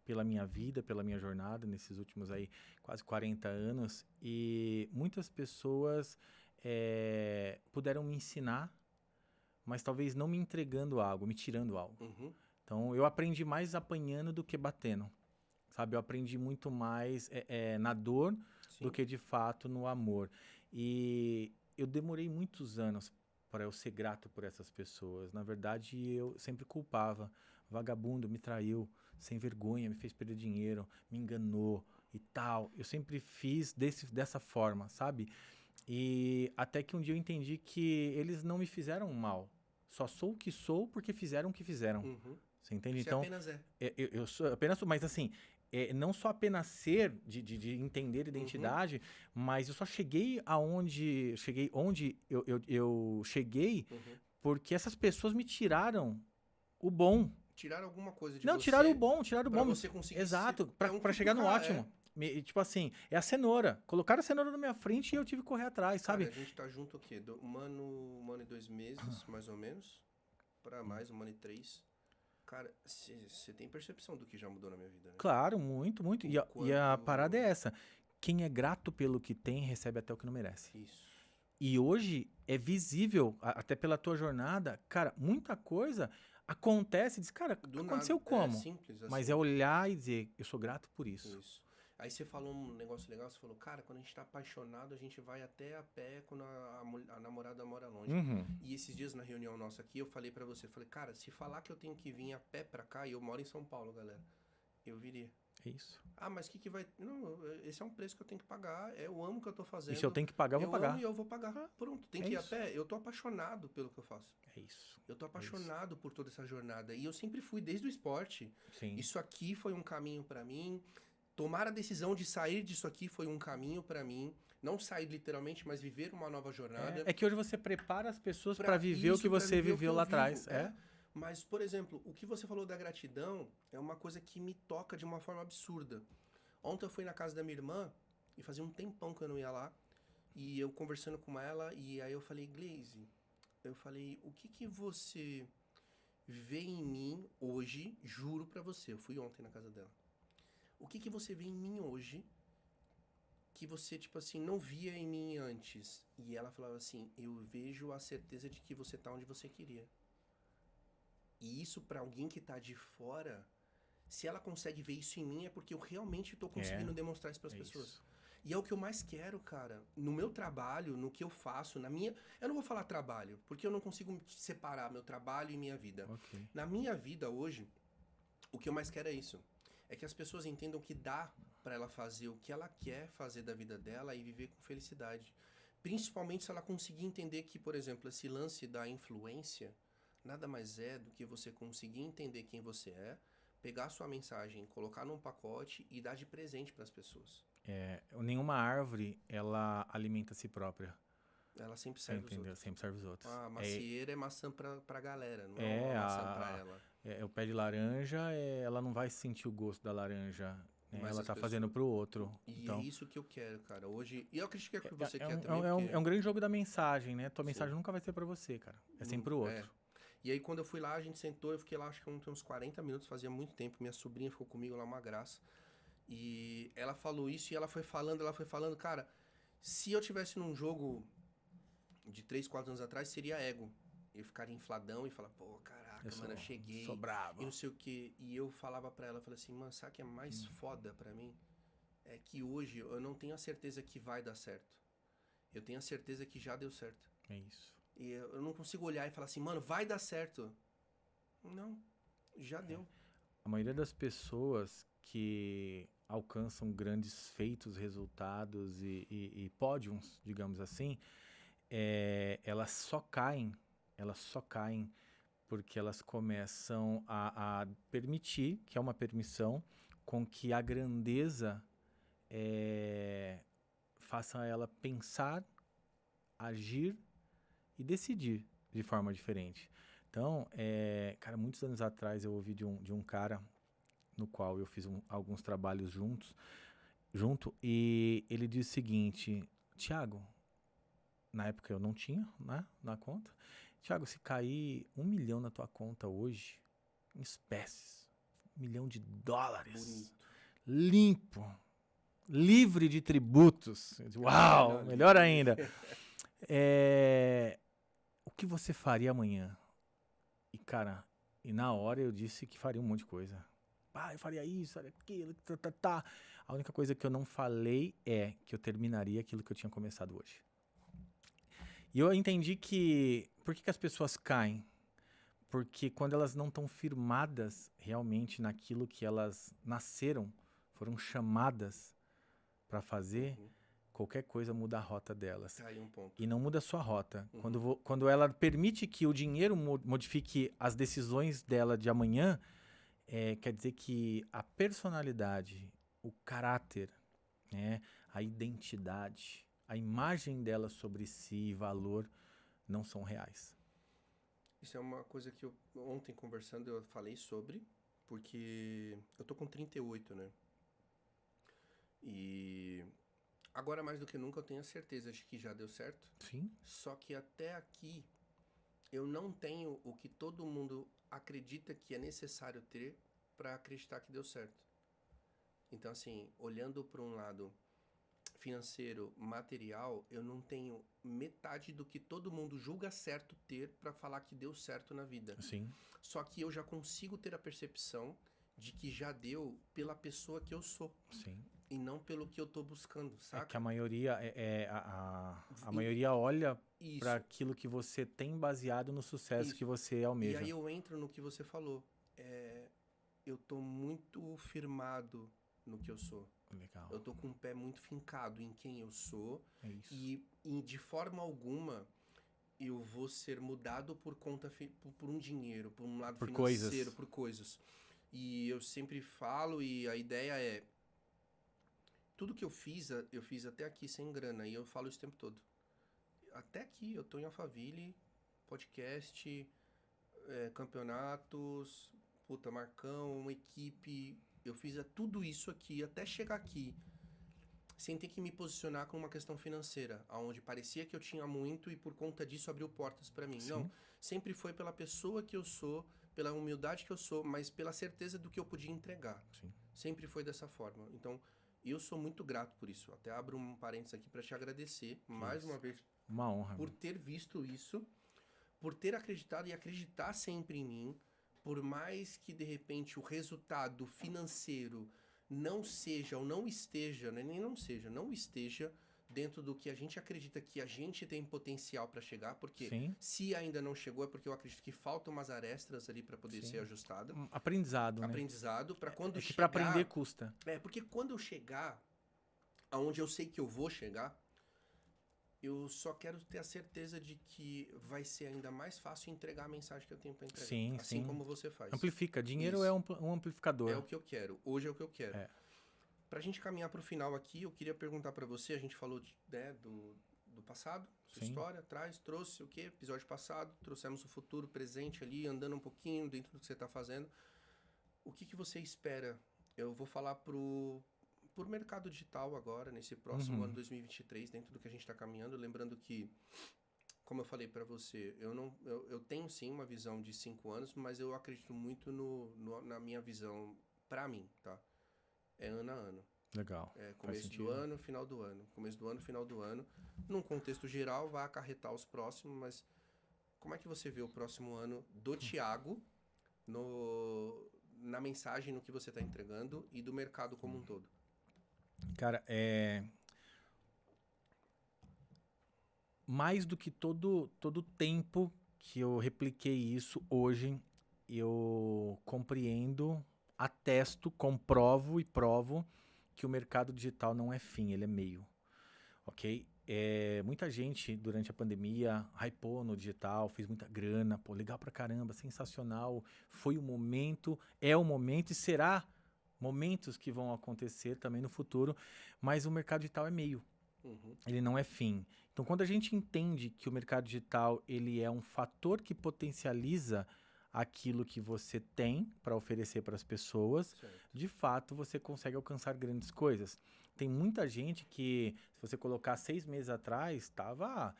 pela minha vida, pela minha jornada, nesses últimos aí quase 40 anos, e muitas pessoas puderam me ensinar, mas talvez não me entregando algo, me tirando algo. Uhum. Então, eu aprendi mais apanhando do que batendo, sabe? Eu aprendi muito mais na dor Sim. do que, de fato, no amor. E eu demorei muitos anos para eu ser grato por essas pessoas. Na verdade, eu sempre culpava. Vagabundo, me traiu, sem vergonha, me fez perder dinheiro, me enganou e tal. Eu sempre fiz dessa forma, sabe? E até que um dia eu entendi que eles não me fizeram mal. Só sou o que sou porque fizeram o que fizeram. Uhum. Você entende? Você Então, apenas é. eu sou apenas, mas assim, não só apenas ser, de entender identidade, mas eu só cheguei onde eu cheguei Uhum. porque essas pessoas me tiraram o bom. Tirar alguma coisa de Não, você. tiraram o bom, tiraram o Pra bom. você conseguir Exato, se- pra é um pra chegar no cutucar, ótimo. Tipo assim, é a cenoura. Colocaram a cenoura na minha frente e eu tive que correr atrás, Cara, sabe? a gente tá junto o quê? Um ano e 2 meses, mais ou menos. Pra mais, 1 ano e 3. Cara, você tem percepção do que já mudou na minha vida, né? Claro, muito, muito. E a Quanto- parada é essa. Quem é grato pelo que tem, recebe até o que não merece. Isso. E hoje é visível, até pela tua jornada, cara, muita coisa acontece e diz, cara, Do aconteceu nada. como? É simples assim. Mas é olhar e dizer, eu sou grato por isso. Isso. Aí você falou um negócio legal, você falou, cara, quando a gente tá apaixonado, a gente vai até a pé quando a namorada mora longe. Uhum. E esses dias na reunião nossa aqui, eu falei pra você, falei, cara, se falar que eu tenho que vir a pé pra cá, e eu moro em São Paulo, galera, eu viria. É isso. Ah, mas o que vai... Não, esse é um preço que eu tenho que pagar, eu amo o que eu tô fazendo. E se eu tenho que pagar, eu vou pagar. Amo e eu vou pagar. Pronto, tem É que ir a isso. pé. Eu tô apaixonado pelo que eu faço. É isso. Eu tô apaixonado por toda essa jornada. E eu sempre fui desde o esporte. Sim. Isso aqui foi um caminho pra mim. Tomar a decisão de sair disso aqui foi um caminho pra mim. Não sair literalmente, mas viver uma nova jornada. É que hoje você prepara as pessoas pra viver o isso, que pra você viver o que viveu eu lá vivo, atrás. Mas, por exemplo, o que você falou da gratidão é uma coisa que me toca de uma forma absurda. Ontem eu fui na casa da minha irmã e fazia um tempão que eu não ia lá. E eu conversando com ela, e aí eu falei, Glaze, eu falei, o que você vê em mim hoje, juro pra você, eu fui ontem na casa dela. O que você vê em mim hoje que você, tipo assim, não via em mim antes? E ela falava assim, eu vejo a certeza de que você tá onde você queria. E isso pra alguém que tá de fora, se ela consegue ver isso em mim, é porque eu realmente tô conseguindo demonstrar isso pras pessoas. Isso. E é o que eu mais quero, cara. No meu trabalho, no que eu faço, na minha... Eu não vou falar trabalho, porque eu não consigo separar meu trabalho e minha vida. Ok. Na minha vida hoje, o que eu mais quero é isso. É que as pessoas entendam que dá pra ela fazer o que ela quer fazer da vida dela e viver com felicidade. Principalmente se ela conseguir entender que, por exemplo, esse lance da influência nada mais é do que você conseguir entender quem você é, pegar a sua mensagem, colocar num pacote e dar de presente pras pessoas. Nenhuma árvore, ela alimenta a si própria. Ela sempre Você serve os entendeu? outros. Sempre serve os outros. A macieira é maçã pra galera, não É, é uma maçã pra ela. O pé de laranja, ela não vai sentir o gosto da laranja, né? Mas Ela as tá pessoas- fazendo pro outro. E Então, é isso que eu quero, cara. Hoje. E eu acredito que é o que você é, quer um, também. é, um, porque- é um grande jogo da mensagem, né? Tua Sim. mensagem nunca vai ser pra você, cara. É sempre pro outro. É. E aí, quando eu fui lá, a gente sentou, eu fiquei lá, acho que uns 40 minutos, fazia muito tempo. Minha sobrinha ficou comigo lá, uma graça. E ela falou isso e ela foi falando, cara, se eu tivesse num jogo de 3, 4 anos atrás, seria ego. Eu ficaria infladão e falar, pô, caraca, mano, eu cheguei. Sou bravo. E não sei o quê. E eu falava pra ela, falei assim, mano, sabe o que é mais foda pra mim? É que hoje eu não tenho a certeza que vai dar certo. Eu tenho a certeza que já deu certo. É isso. E eu não consigo olhar e falar assim, mano, vai dar certo. Não, já deu. A maioria das pessoas que alcançam grandes feitos, resultados e pódiums, digamos assim, elas só caem porque elas começam a permitir, que é uma permissão, com que a grandeza faça ela pensar, agir e decidir de forma diferente. Então, cara, muitos anos atrás eu ouvi de um cara no qual eu fiz alguns trabalhos junto, e ele disse o seguinte, Thiago, na época eu não tinha, né, na conta, Thiago, se cair 1 milhão na tua conta hoje, em espécies, $1 milhão, Bonito. limpo, livre de tributos, eu disse, uau, melhor ainda, o que você faria amanhã? E cara, na hora eu disse que faria um monte de coisa. Eu faria isso, faria aquilo, tá. A única coisa que eu não falei é que eu terminaria aquilo que eu tinha começado hoje. E eu entendi que... Por que as pessoas caem? Porque quando elas não estão firmadas realmente naquilo que elas nasceram, foram chamadas para fazer, qualquer coisa muda a rota delas. Tá aí um ponto. E não muda a sua rota. Quando ela permite que o dinheiro modifique as decisões dela de amanhã, quer dizer que a personalidade, o caráter, né, a identidade, a imagem dela sobre si e valor não são reais. Isso é uma coisa que eu, ontem conversando, eu falei sobre, porque eu tô com 38, né? E agora mais do que nunca eu tenho a certeza de que já deu certo. Sim. Só que até aqui eu não tenho o que todo mundo acredita que é necessário ter para acreditar que deu certo. Então, assim, olhando para um lado financeiro, material, eu não tenho metade do que todo mundo julga certo ter para falar que deu certo na vida. Sim. Só que eu já consigo ter a percepção de que já deu pela pessoa que eu sou. Sim. E não pelo que eu tô buscando, saca? É que a maioria a maioria olha Isso. para aquilo que você tem baseado no sucesso Isso. que você E almeja. aí eu entro no que você falou. Eu tô muito firmado no que eu sou. Legal. Eu tô com o pé muito fincado em quem eu sou. É isso. E de forma alguma eu vou ser mudado por conta por um dinheiro, por um lado Por financeiro, coisas. por coisas. E eu sempre falo, e a ideia é tudo que eu fiz até aqui sem grana, e eu falo isso o tempo todo. Até aqui, eu tô em Alphaville, podcast, campeonatos, Marcão, equipe. Eu fiz tudo isso aqui, até chegar aqui, sem ter que me posicionar com uma questão financeira, onde parecia que eu tinha muito e por conta disso abriu portas pra mim. Sim. Não, sempre foi pela pessoa que eu sou, pela humildade que eu sou, mas pela certeza do que eu podia entregar. Sim. Sempre foi dessa forma. Então, eu sou muito grato por isso. Até abro um parênteses aqui pra te agradecer mais uma vez Uma honra. por ter visto isso, por ter acreditado e acreditar sempre em mim, por mais que de repente o resultado financeiro não seja ou não esteja, né, nem não seja, não esteja dentro do que a gente acredita que a gente tem potencial para chegar, porque Sim. se ainda não chegou é porque eu acredito que faltam umas arestas ali para poder Sim. ser ajustada. Aprendizado, né? Aprendizado para quando É que chegar. pra aprender custa. Porque quando eu chegar aonde eu sei que eu vou chegar, eu só quero ter a certeza de que vai ser ainda mais fácil entregar a mensagem que eu tenho para entregar. Sim, assim sim. como você faz. Amplifica. Dinheiro Isso. é um amplificador. É o que eu quero. Hoje é o que eu quero. É. Pra gente caminhar pro final aqui, eu queria perguntar pra você, a gente falou né, do passado, sua Sim. história, trouxe o quê? Episódio passado, trouxemos o futuro, presente ali, andando um pouquinho dentro do que você tá fazendo. O que você espera? Eu vou falar pro mercado digital agora, nesse próximo ano 2023, dentro do que a gente tá caminhando, lembrando que, como eu falei pra você, eu tenho sim uma visão de 5 anos, mas eu acredito muito na minha visão pra mim, tá? É ano a ano. Legal. É começo do ano, final do ano. Começo do ano, final do ano. Num contexto geral, vai acarretar os próximos, mas como é que você vê o próximo ano do Thiago na mensagem, no que você está entregando e do mercado como um todo? Cara, mais do que todo tempo que eu repliquei isso, hoje eu compreendo, atesto, comprovo e provo que o mercado digital não é fim, ele é meio, ok? Muita gente durante a pandemia hypou no digital, fez muita grana, pô, legal pra caramba, sensacional, foi o momento, é o momento e será momentos que vão acontecer também no futuro, mas o mercado digital é meio, ele não é fim. Então, quando a gente entende que o mercado digital ele é um fator que potencializa aquilo que você tem para oferecer para as pessoas, Certo. de fato você consegue alcançar grandes coisas. Tem muita gente que, se você colocar 6 meses atrás, estava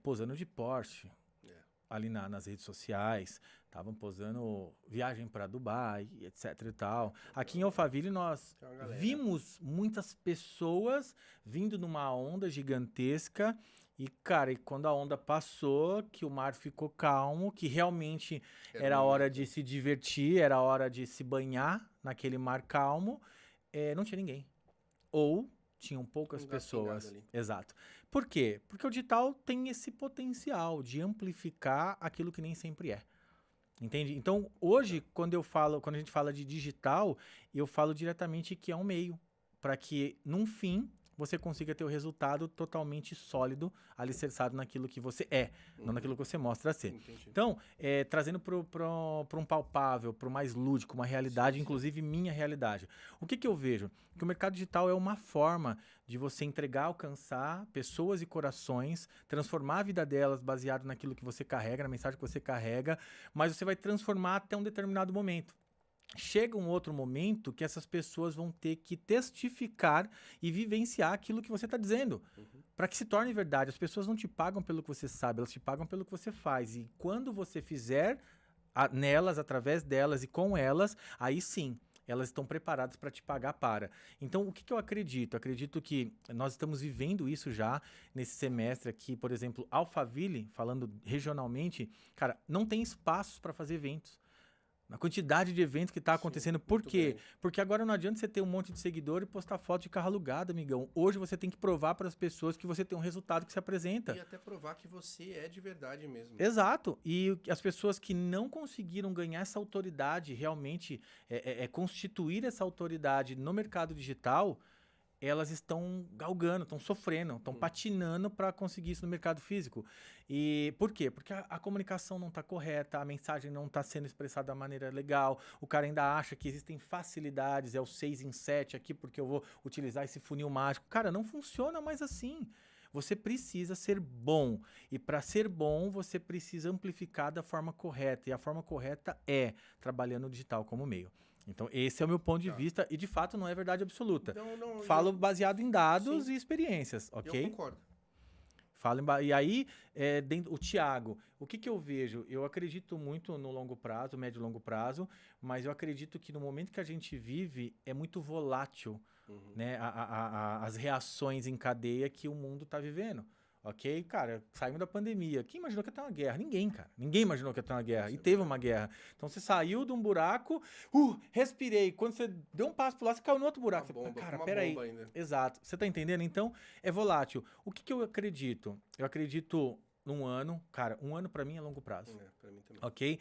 posando de Porsche ali nas redes sociais, estavam posando viagem para Dubai, etc e tal. Aqui em Alphaville nós vimos muitas pessoas vindo numa onda gigantesca e, cara, e quando a onda passou, que o mar ficou calmo, que realmente era hora de se divertir, era hora de se banhar naquele mar calmo, não tinha ninguém. Ou tinham poucas pessoas. Exato. Por quê? Porque o digital tem esse potencial de amplificar aquilo que nem sempre é. Entende? Então, hoje, quando a gente fala de digital, eu falo diretamente que é um meio para que, num fim, você consiga ter o resultado totalmente sólido, alicerçado naquilo que você é, não naquilo que você mostra ser. Entendi. Então, trazendo para um palpável, para o mais lúdico, uma realidade, inclusive minha realidade. O que eu vejo? Que o mercado digital é uma forma de você entregar, alcançar pessoas e corações, transformar a vida delas baseado naquilo que você carrega, na mensagem que você carrega, mas você vai transformar até um determinado momento. Chega um outro momento que essas pessoas vão ter que testificar e vivenciar aquilo que você está dizendo, para que se torne verdade. As pessoas não te pagam pelo que você sabe, elas te pagam pelo que você faz. E quando você fizer nelas, através delas e com elas, aí sim, elas estão preparadas para te pagar para. Então, o que eu acredito? Acredito que nós estamos vivendo isso já nesse semestre aqui. Por exemplo, Alphaville, falando regionalmente, cara, não tem espaços para fazer eventos. Na quantidade de eventos que está acontecendo. Por quê? Porque agora não adianta você ter um monte de seguidor e postar foto de carro alugado, amigão. Hoje você tem que provar para as pessoas que você tem um resultado que se apresenta. E até provar que você é de verdade mesmo. Exato. E as pessoas que não conseguiram ganhar essa autoridade, realmente constituir essa autoridade no mercado digital, elas estão galgando, estão sofrendo, estão patinando para conseguir isso no mercado físico. E por quê? Porque a comunicação não está correta, a mensagem não está sendo expressada da maneira legal, o cara ainda acha que existem facilidades, é o 6 em 7 aqui porque eu vou utilizar esse funil mágico. Cara, não funciona mais assim. Você precisa ser bom. E para ser bom, você precisa amplificar da forma correta. E a forma correta é trabalhando o digital como meio. Então, esse é o meu ponto de vista e, de fato, não é verdade absoluta. Falo baseado em dados e experiências, ok? Eu concordo. E aí, o Thiago, o que eu vejo? Eu acredito muito no longo prazo, médio e longo prazo, mas eu acredito que no momento que a gente vive é muito volátil, né? As reações em cadeia que o mundo está vivendo. ok? Cara, saímos da pandemia. Quem imaginou que ia ter uma guerra? Ninguém, cara. Ninguém imaginou que ia ter uma guerra. E teve uma guerra. Então você saiu de um buraco, respirei. Quando você deu um passo pro lado, você caiu no outro buraco. Uma bomba, Cara, uma peraí. bomba ainda. Exato. Você tá entendendo? Então, é volátil. O que eu acredito? Eu acredito num ano. Cara, um ano pra mim é longo prazo. Pra mim também. Ok?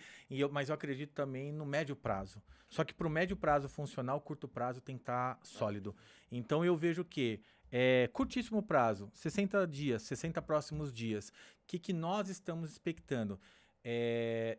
Mas eu acredito também no médio prazo. Só que pro médio prazo funcionar, o curto prazo tem que estar sólido. Então eu vejo que curtíssimo prazo, 60 dias, 60 próximos dias, o que nós estamos expectando?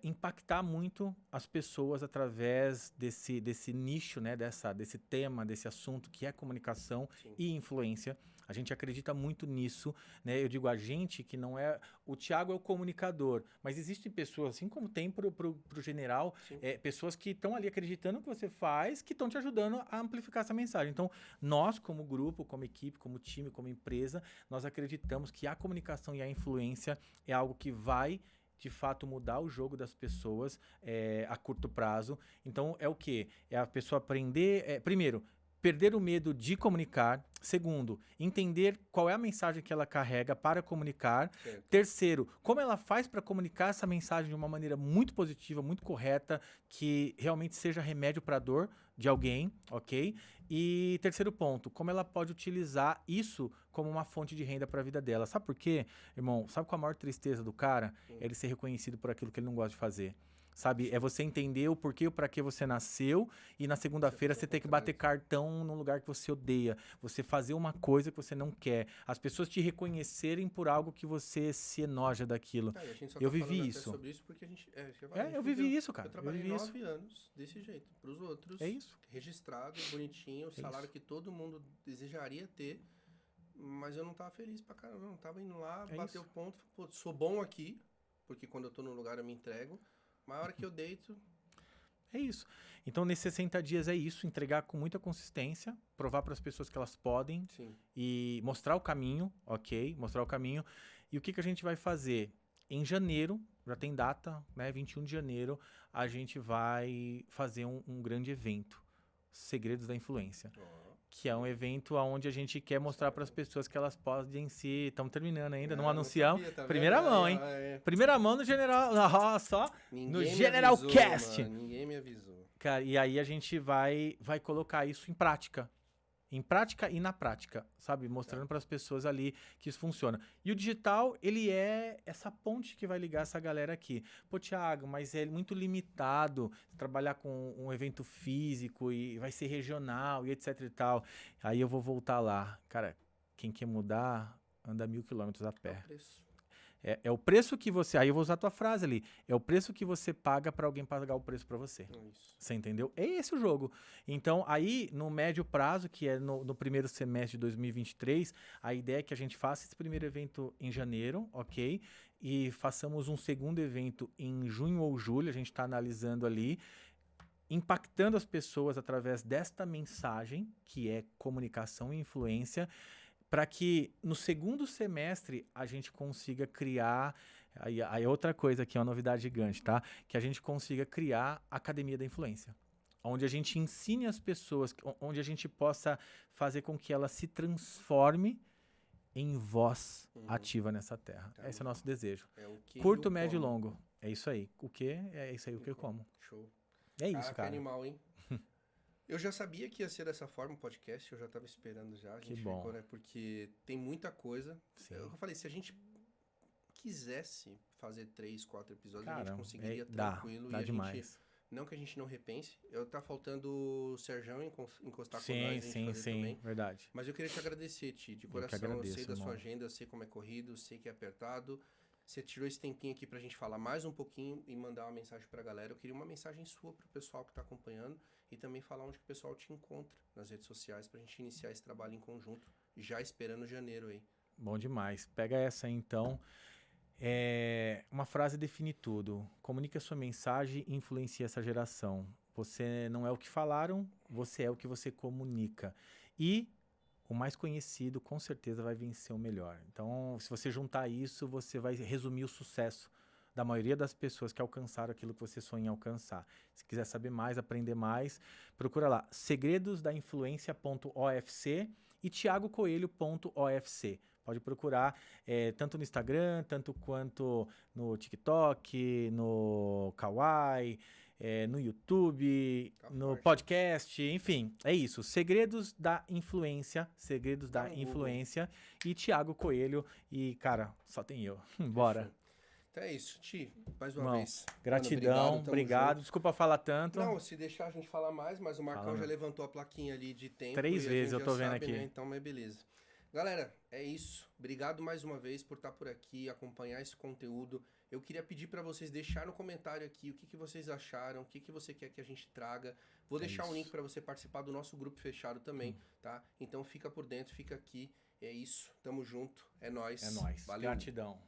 Impactar muito as pessoas através desse nicho, né, desse tema, desse assunto que é comunicação e influência. A gente acredita muito nisso, né? Eu digo a gente que não é... O Thiago é o comunicador, mas existem pessoas, assim como tem pro general, pessoas que estão ali acreditando no que você faz, que estão te ajudando a amplificar essa mensagem. Então, nós como grupo, como equipe, como time, como empresa, nós acreditamos que a comunicação e a influência é algo que vai de fato mudar o jogo das pessoas a curto prazo. Então, é o quê? É a pessoa aprender... primeiro, perder o medo de comunicar. Segundo, entender qual é a mensagem que ela carrega para comunicar. Certo. Terceiro, como ela faz para comunicar essa mensagem de uma maneira muito positiva, muito correta, que realmente seja remédio para a dor de alguém, ok? E terceiro ponto, como ela pode utilizar isso como uma fonte de renda para a vida dela. Sabe por quê, irmão? Sabe qual a maior tristeza do cara? É ele ser reconhecido por aquilo que ele não gosta de fazer. Sabe, é você entender o porquê, o para que você nasceu e na segunda-feira você ter que bater cartão num lugar que você odeia. Você fazer uma coisa que você não quer. As pessoas te reconhecerem por algo que você se enoja daquilo. A gente só Eu tá vivi falando isso. até sobre isso porque a gente... Eu vivi isso, cara. Eu trabalhei vivi 9 anos desse jeito. Pros outros, É isso. registrado, bonitinho, o salário que todo mundo desejaria ter. Mas eu não tava feliz pra caramba. Eu não tava indo lá, bater o ponto. Pô, sou bom aqui, porque quando eu tô num lugar eu me entrego. Mas a hora que eu deito... É isso. Então, nesses 60 dias é isso, entregar com muita consistência, provar para as pessoas que elas podem. Sim. E mostrar o caminho, ok? Mostrar o caminho. E o que a gente vai fazer? Em janeiro, já tem data, né? 21 de janeiro, a gente vai fazer um grande evento. Segredos da Influência. Que é um evento onde a gente quer mostrar para as pessoas que elas podem se... Estamos terminando ainda, não anunciamos. Primeira mão, hein? Primeira mão no General... Só no General Cast. Ninguém me avisou. Cara, e aí a gente vai colocar isso em prática. Em prática e na prática, sabe? Mostrando para as pessoas ali que isso funciona. E o digital, ele é essa ponte que vai ligar essa galera aqui. Pô, Thiago, mas é muito limitado trabalhar com um evento físico e vai ser regional e etc e tal. Aí eu vou voltar lá. Cara, quem quer mudar, anda 1.000 quilômetros a pé. É o preço que você... Aí eu vou usar a tua frase ali. É o preço que você paga para alguém pagar o preço para você. Isso. Você entendeu? É esse o jogo. Então, aí, no médio prazo, que é no primeiro semestre de 2023, a ideia é que a gente faça esse primeiro evento em janeiro, ok? E façamos um segundo evento em junho ou julho. A gente está analisando ali, impactando as pessoas através desta mensagem, que é comunicação e influência, para que no segundo semestre a gente consiga criar, aí outra coisa que é uma novidade gigante, tá? Que a gente consiga criar a Academia da Influência, onde a gente ensine as pessoas, onde a gente possa fazer com que ela se transforme em voz ativa nessa terra. Esse é o nosso desejo. Curto, médio e longo. É isso aí. O que? É isso aí, o que eu como. Show. É isso, cara. Que animal, hein? Eu já sabia que ia ser dessa forma o podcast, eu já tava esperando já. A gente bom. ficou, né? Porque tem muita coisa. Sim. Eu falei, se a gente quisesse fazer 3, 4 episódios, a Cara, gente conseguiria tranquilo. Dá e a demais. gente, não que a gente não repense. Tá faltando o Serjão encostar com nós, a gente fazer também. Verdade. Mas eu queria te agradecer, Ti, de coração. Eu sei da sua agenda, eu sei como é corrido, sei que é apertado. Você tirou esse tempinho aqui pra gente falar mais um pouquinho e mandar uma mensagem pra galera. Eu queria uma mensagem sua pro pessoal que tá acompanhando e também falar onde que o pessoal te encontra nas redes sociais pra gente iniciar esse trabalho em conjunto, já esperando janeiro aí. Bom demais. Pega essa aí, então. Uma frase define tudo. Comunique a sua mensagem e influencie essa geração. Você não é o que falaram, você é o que você comunica. E o mais conhecido, com certeza, vai vencer o melhor. Então, se você juntar isso, você vai resumir o sucesso da maioria das pessoas que alcançaram aquilo que você sonha em alcançar. Se quiser saber mais, aprender mais, procura lá, segredosdainfluencia.ofc e thiagocoelho.ofc. Pode procurar tanto no Instagram, tanto quanto no TikTok, no Kawaii, no YouTube, no podcast, enfim, é isso. Segredos da Influência, e Thiago Coelho. E, cara, só tem eu. Bora. Então é isso, Ti, mais uma vez. Gratidão, Mano, obrigado. Desculpa falar tanto. Não, se deixar a gente falar mais, mas o Marcão já levantou a plaquinha ali de tempo. 3 vezes eu tô vendo aqui. Né? Então, mas beleza. Galera, é isso. Obrigado mais uma vez por estar por aqui, acompanhar esse conteúdo. Eu queria pedir para vocês deixar no comentário aqui o que vocês acharam, o que você quer que a gente traga. Vou deixar um link para você participar do nosso grupo fechado também, tá? Então fica por dentro, fica aqui. É isso. Tamo junto. É nóis. É nóis. Valeu. Gratidão.